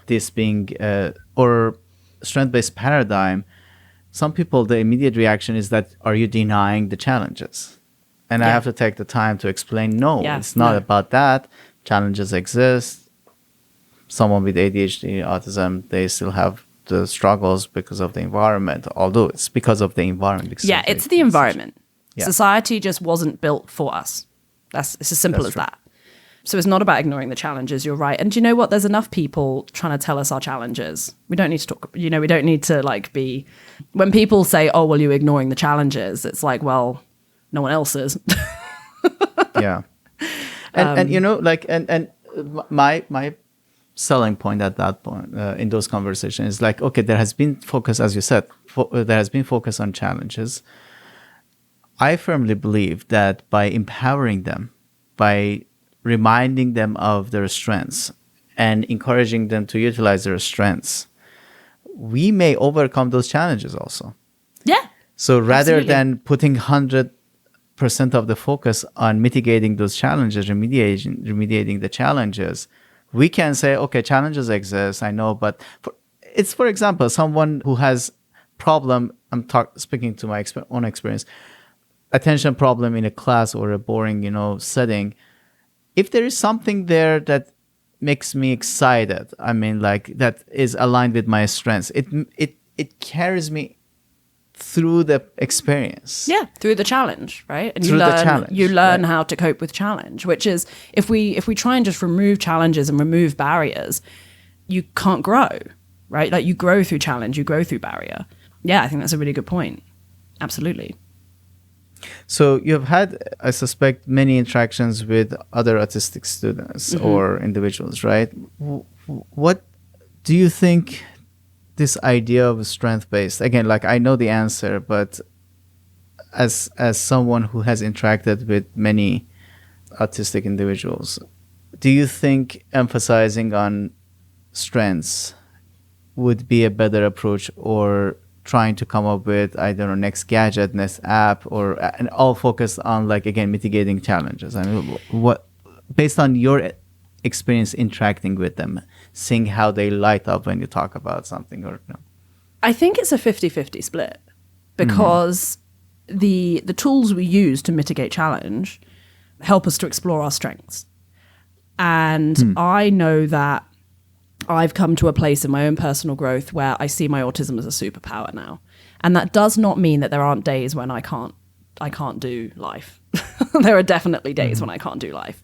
this being, or strength-based paradigm, some people, the immediate reaction is that, are you denying the challenges? And I have to take the time to explain, no, it's not about that. Challenges exist. Someone with ADHD, autism, they still have the struggles because of the environment, although it's because of the environment. Yeah, it's the environment. Yeah. Society just wasn't built for us. It's as simple as that. So it's not about ignoring the challenges, you're right. And do you know what? There's enough people trying to tell us our challenges. We don't need to talk, we don't need to be, when people say, oh, well, you're ignoring the challenges, it's like, well, no one else is. Yeah. And my selling point at that point in those conversations is like, okay, there has been focus, as you said, there has been focus on challenges. I firmly believe that by empowering them, by reminding them of their strengths and encouraging them to utilize their strengths, we may overcome those challenges also. Yeah. So rather than putting 100% of the focus on mitigating those challenges, remediating the challenges, we can say, okay, challenges exist, I know, but for example, someone who has problem, speaking to my own experience, attention problem in a class or a boring, setting. If there is something there that makes me excited, I mean, like that is aligned with my strengths, it carries me through the experience. Yeah, through the challenge, right? And you learn how to cope with challenge, which is if we try and just remove challenges and remove barriers, you can't grow, right? Like you grow through challenge, you grow through barrier. Yeah, I think that's a really good point. Absolutely. So you've had, I suspect, many interactions with other autistic students or individuals, right? What do you think this idea of strength-based, again, like I know the answer, but as someone who has interacted with many autistic individuals, do you think emphasizing on strengths would be a better approach, or trying to come up with, I don't know, next gadget, next app, and all focused on, like, again, mitigating challenges? I mean, what, based on your experience interacting with them, seeing how they light up when you talk about something, or no? I think it's a 50-50 split, because the tools we use to mitigate challenge help us to explore our strengths. And I know that I've come to a place in my own personal growth where I see my autism as a superpower now. And that does not mean that there aren't days when I can't do life. There are definitely days when I can't do life,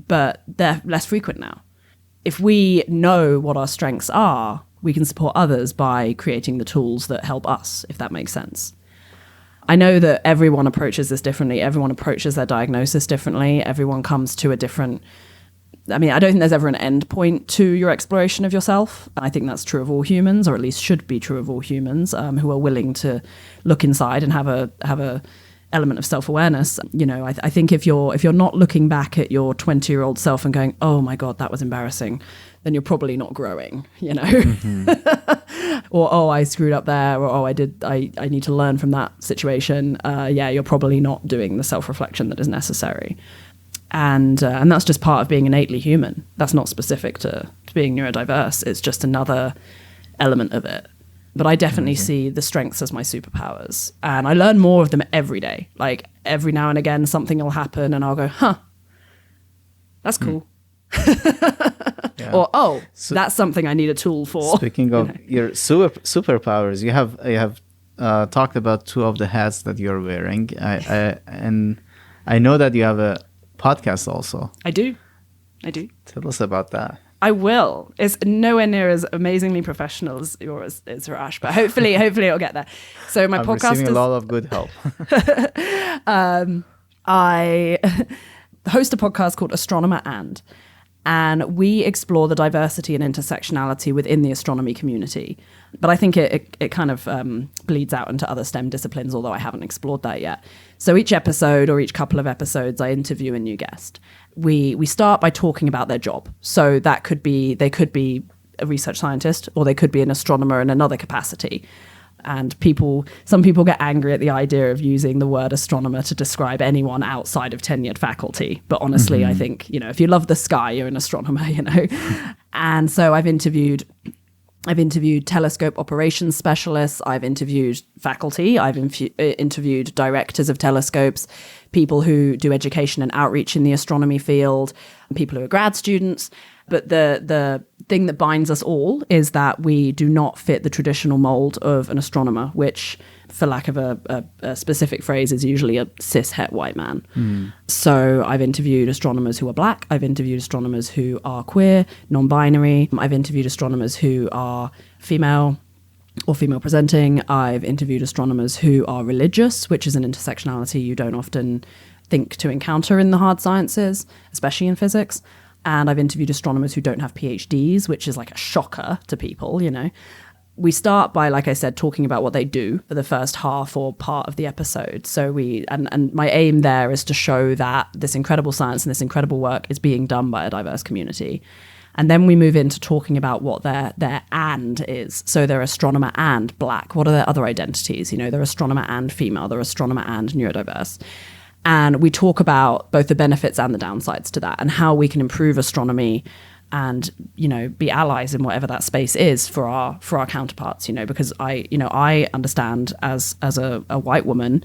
but they're less frequent now. If we know what our strengths are, we can support others by creating the tools that help us, if that makes sense. I know that everyone approaches this differently. Everyone approaches their diagnosis differently. Everyone comes to a different... I mean, I don't think there's ever an end point to your exploration of yourself. I think that's true of all humans, or at least should be true of all humans who are willing to look inside and have a element of self-awareness. I think if you're not looking back at your 20-year-old self and going, oh my God, that was embarrassing, then you're probably not growing, or, oh, I screwed up there, or, oh, I need to learn from that situation. You're probably not doing the self-reflection that is necessary. And that's just part of being innately human. That's not specific to being neurodiverse. It's just another element of it. But I definitely see the strengths as my superpowers. And I learn more of them every day. Like every now and again, something will happen and I'll go, that's cool. Or, oh, that's something I need a tool for. Speaking of your superpowers, you have talked about two of the hats that you're wearing. And I know that you have a podcast also. I do. Tell us about that. I will. It's nowhere near as amazingly professional as yours is, Rash, but hopefully it'll get there. So my podcast receiving a lot of good help. I host a podcast called Astronomer And we explore the diversity and intersectionality within the astronomy community. But I think it kind of bleeds out into other STEM disciplines, although I haven't explored that yet. So each episode or each couple of episodes, I interview a new guest. We start by talking about their job. So they could be a research scientist, or they could be an astronomer in another capacity. And some people get angry at the idea of using the word astronomer to describe anyone outside of tenured faculty. But honestly, I think, if you love the sky, you're an astronomer, And so I've interviewed telescope operations specialists. I've interviewed faculty. I've interviewed directors of telescopes, people who do education and outreach in the astronomy field, people who are grad students. But the thing that binds us all is that we do not fit the traditional mold of an astronomer, which, for lack of a specific phrase, is usually a cis-het white man. So I've interviewed astronomers who are Black. I've interviewed astronomers who are queer, non-binary. I've interviewed astronomers who are female or female presenting. I've interviewed astronomers who are religious, which is an intersectionality you don't often think to encounter in the hard sciences, especially in physics. And I've interviewed astronomers who don't have PhDs, which is like a shocker to people, We start by, like I said, talking about what they do for the first half or part of the episode. So and my aim there is to show that this incredible science and this incredible work is being done by a diverse community. And then we move into talking about what their and is. So they're astronomer and Black. What are their other identities? They're astronomer and female. They're astronomer and neurodiverse. And we talk about both the benefits and the downsides to that, and how we can improve astronomy and, be allies in whatever that space is for our counterparts, because I understand as a white woman,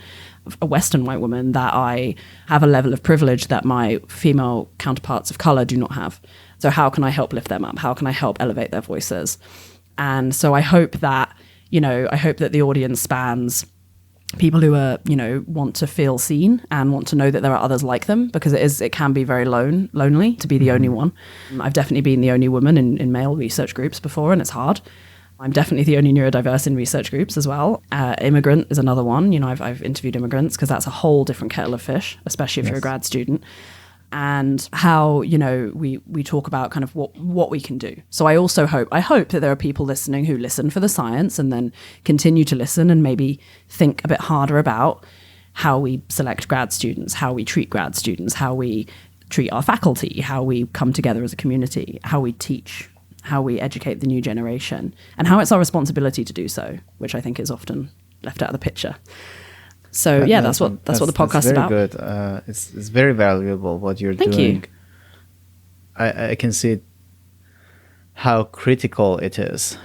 a Western white woman, that I have a level of privilege that my female counterparts of color do not have. So how can I help lift them up? How can I help elevate their voices? And so I hope that the audience spans people who are, want to feel seen and want to know that there are others like them, because it can be very lonely to be the only one. I've definitely been the only woman in male research groups before, and it's hard. I'm definitely the only neurodiverse in research groups as well. Immigrant is another one. I've interviewed immigrants, because that's a whole different kettle of fish, especially if you're a grad student. And how, we talk about kind of what we can do. So I hope that there are people listening who listen for the science and then continue to listen and maybe think a bit harder about how we select grad students, how we treat grad students, how we treat our faculty, how we come together as a community, how we teach, how we educate the new generation, and how it's our responsibility to do so, which I think is often left out of the picture. So that's what the podcast is about. Very good. It's very valuable what you're doing. Thank you. I can see how critical it is.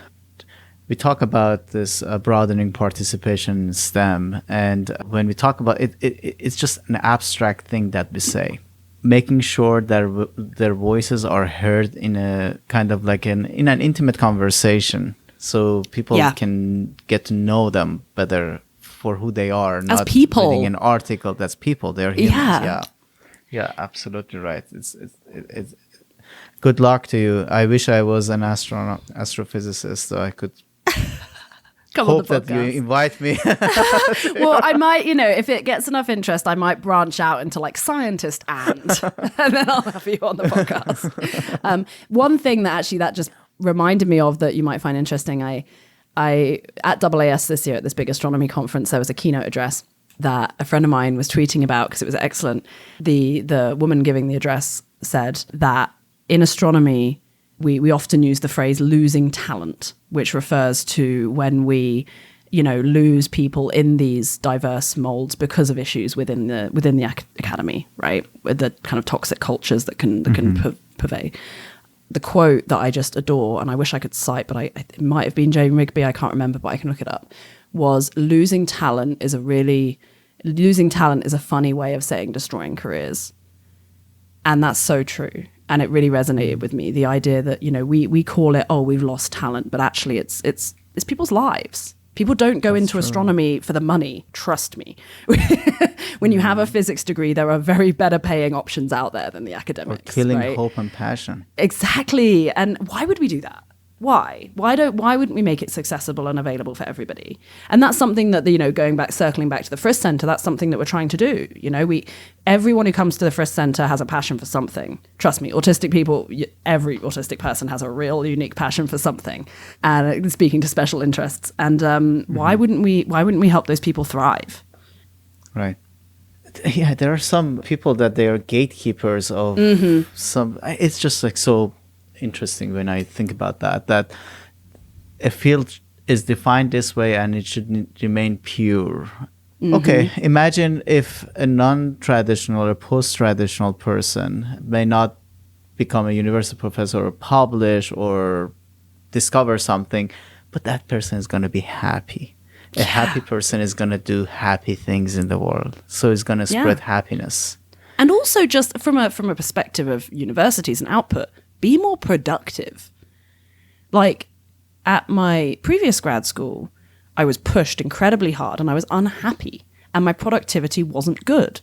We talk about this broadening participation in STEM, and when we talk about it, it's just an abstract thing that we say. Making sure that their voices are heard in a kind of like in an intimate conversation, so people can get to know them better for who they are, not people. Reading an article. That's people. They're humans. Yeah, absolutely right. It's good luck to you. I wish I was an astrophysicist, so I could hope that you invite me. Well, I might, if it gets enough interest, I might branch out into like scientist and then I'll have you on the podcast. One thing that just reminded me of that you might find interesting, I at AAS this year at this big astronomy conference, there was a keynote address that a friend of mine was tweeting about because it was excellent. The woman giving the address said that in astronomy, we often use the phrase losing talent, which refers to when we, lose people in these diverse molds because of issues within the academy, right? With the kind of toxic cultures that can pervade. The quote that I just adore, and I wish I could cite, but it might have been Jane Rigby, I can't remember, but I can look it up, was losing talent is a funny way of saying destroying careers. And that's so true. And it really resonated with me, the idea that, we call it, we've lost talent, but actually it's people's lives. People don't go into astronomy for the money, trust me. When you have a physics degree, there are very better paying options out there than the academics. Or killing hope and passion. Exactly. And why would we do that? Why wouldn't we make it accessible and available for everybody? And that's something that, circling back to the Frist Center, that's something that we're trying to do. Everyone who comes to the Frist Center has a passion for something. Trust me, autistic people, every autistic person has a real unique passion for something, and speaking to special interests. And why wouldn't we help those people thrive? Right. Yeah, there are some people that they are gatekeepers of some. It's just like so interesting when I think about that a field is defined this way and it should remain pure. Okay, imagine if a non-traditional or post-traditional person may not become a university professor or publish or discover something, but that person is going to be happy. A happy person is going to do happy things in the world, so it's going to spread happiness. And also, just from a perspective of universities and output, be more productive. Like, at my previous grad school, I was pushed incredibly hard and I was unhappy and my productivity wasn't good.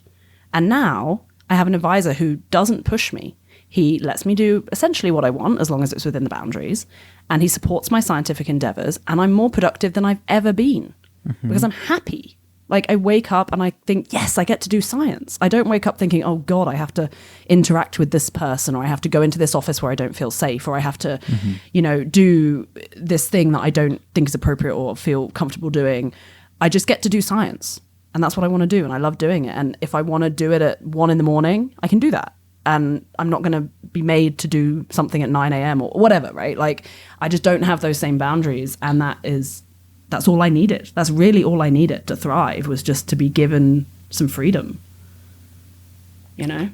And now I have an advisor who doesn't push me. He lets me do essentially what I want as long as it's within the boundaries, and he supports my scientific endeavors, and I'm more productive than I've ever been because I'm happy. Like, I wake up and I think, yes, I get to do science. I don't wake up thinking, oh God, I have to interact with this person, or I have to go into this office where I don't feel safe, or I have to, do this thing that I don't think is appropriate or feel comfortable doing. I just get to do science. And that's what I want to do. And I love doing it. And if I want to do it at 1 a.m, I can do that. And I'm not going to be made to do something at 9 a.m. or whatever, right? Like, I just don't have those same boundaries. And that's all I needed. That's really all I needed to thrive, was just to be given some freedom,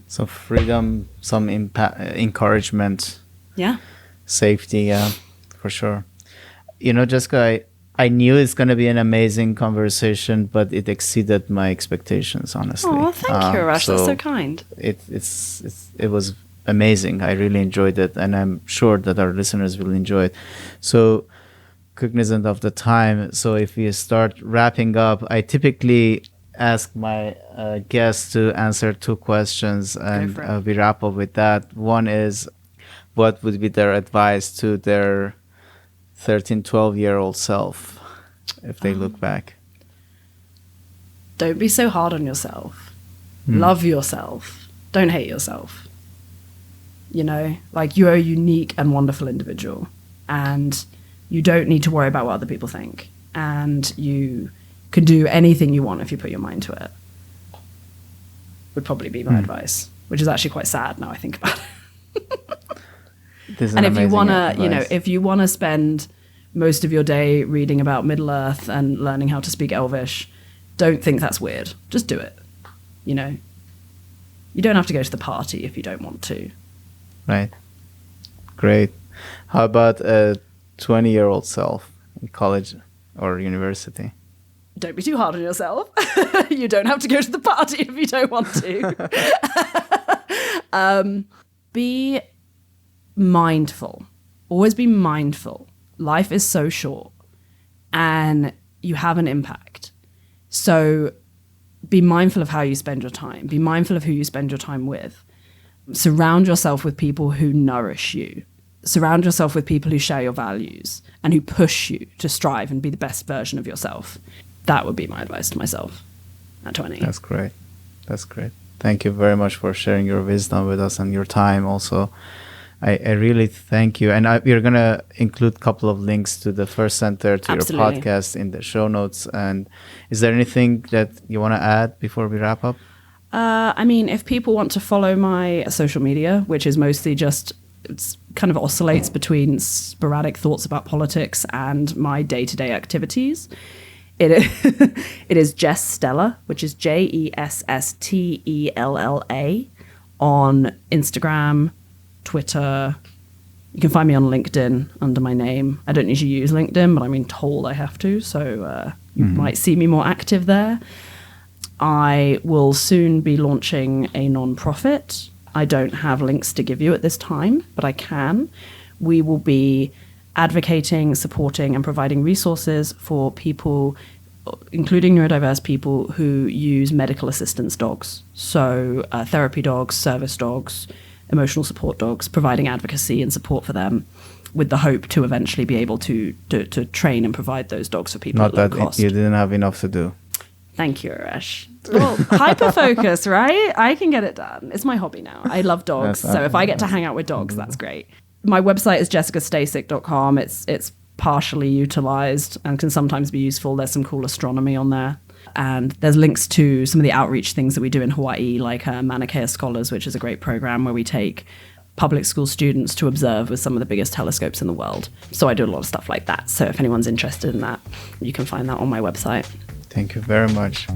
So freedom, some encouragement. Yeah. Safety, yeah, for sure. Jessica, I knew it's going to be an amazing conversation, but it exceeded my expectations, honestly. Oh, thank you, Arash. That's so kind. It was amazing. I really enjoyed it, and I'm sure that our listeners will enjoy it. So, cognizant of the time, so if we start wrapping up, I typically ask my guests to answer 2 questions, and we wrap up with that. One is, what would be their advice to their 13, 12-year-old self if they look back? Don't be so hard on yourself. Love yourself. Don't hate yourself. Like, you're a unique and wonderful individual, and you don't need to worry about what other people think, and you can do anything you want if you put your mind to it. Would probably be my advice, which is actually quite sad now I think about it. And if you want to, if you want to spend most of your day reading about Middle Earth and learning how to speak Elvish, don't think that's weird. Just do it. You don't have to go to the party if you don't want to. Right. Great. How about a 20-year-old self in college or university? Don't be too hard on yourself. You don't have to go to the party if you don't want to. Be mindful. Always be mindful. Life is so short and you have an impact. So be mindful of how you spend your time. Be mindful of who you spend your time with. Surround yourself with people who nourish you. Surround yourself with people who share your values and who push you to strive and be the best version of yourself. That would be my advice to myself at 20. That's great. That's great. Thank you very much for sharing your wisdom with us and your time also. I really thank you. And we're going to include a couple of links to the Frist Center, to Absolutely. your podcast in the show notes. And is there anything that you want to add before we wrap up? If people want to follow my social media, which is mostly just, it's kind of oscillates between sporadic thoughts about politics and my day-to-day activities. It is Jess Stella, which is JESSTELLA on Instagram, Twitter. You can find me on LinkedIn under my name. I don't usually use LinkedIn, but I'm told I have to, so you might see me more active there. I will soon be launching a non-profit. I don't have links to give you at this time, but I can. We will be advocating, supporting, and providing resources for people, including neurodiverse people, who use medical assistance dogs. So therapy dogs, service dogs, emotional support dogs, providing advocacy and support for them. with the hope to eventually be able to train and provide those dogs for people Not at low that cost. you didn't have enough to do. Thank you, Arash. Well, hyper focus, right? I can get it done. It's my hobby now. I love dogs, so if I get to hang out with dogs, that's great. My website is jessicastasik.com. It's partially utilized and can sometimes be useful. There's some cool astronomy on there. And there's links to some of the outreach things that we do in Hawaii, like Mauna Kea Scholars, which is a great program where we take public school students to observe with some of the biggest telescopes in the world. So I do a lot of stuff like that. So if anyone's interested in that, you can find that on my website. Thank you very much.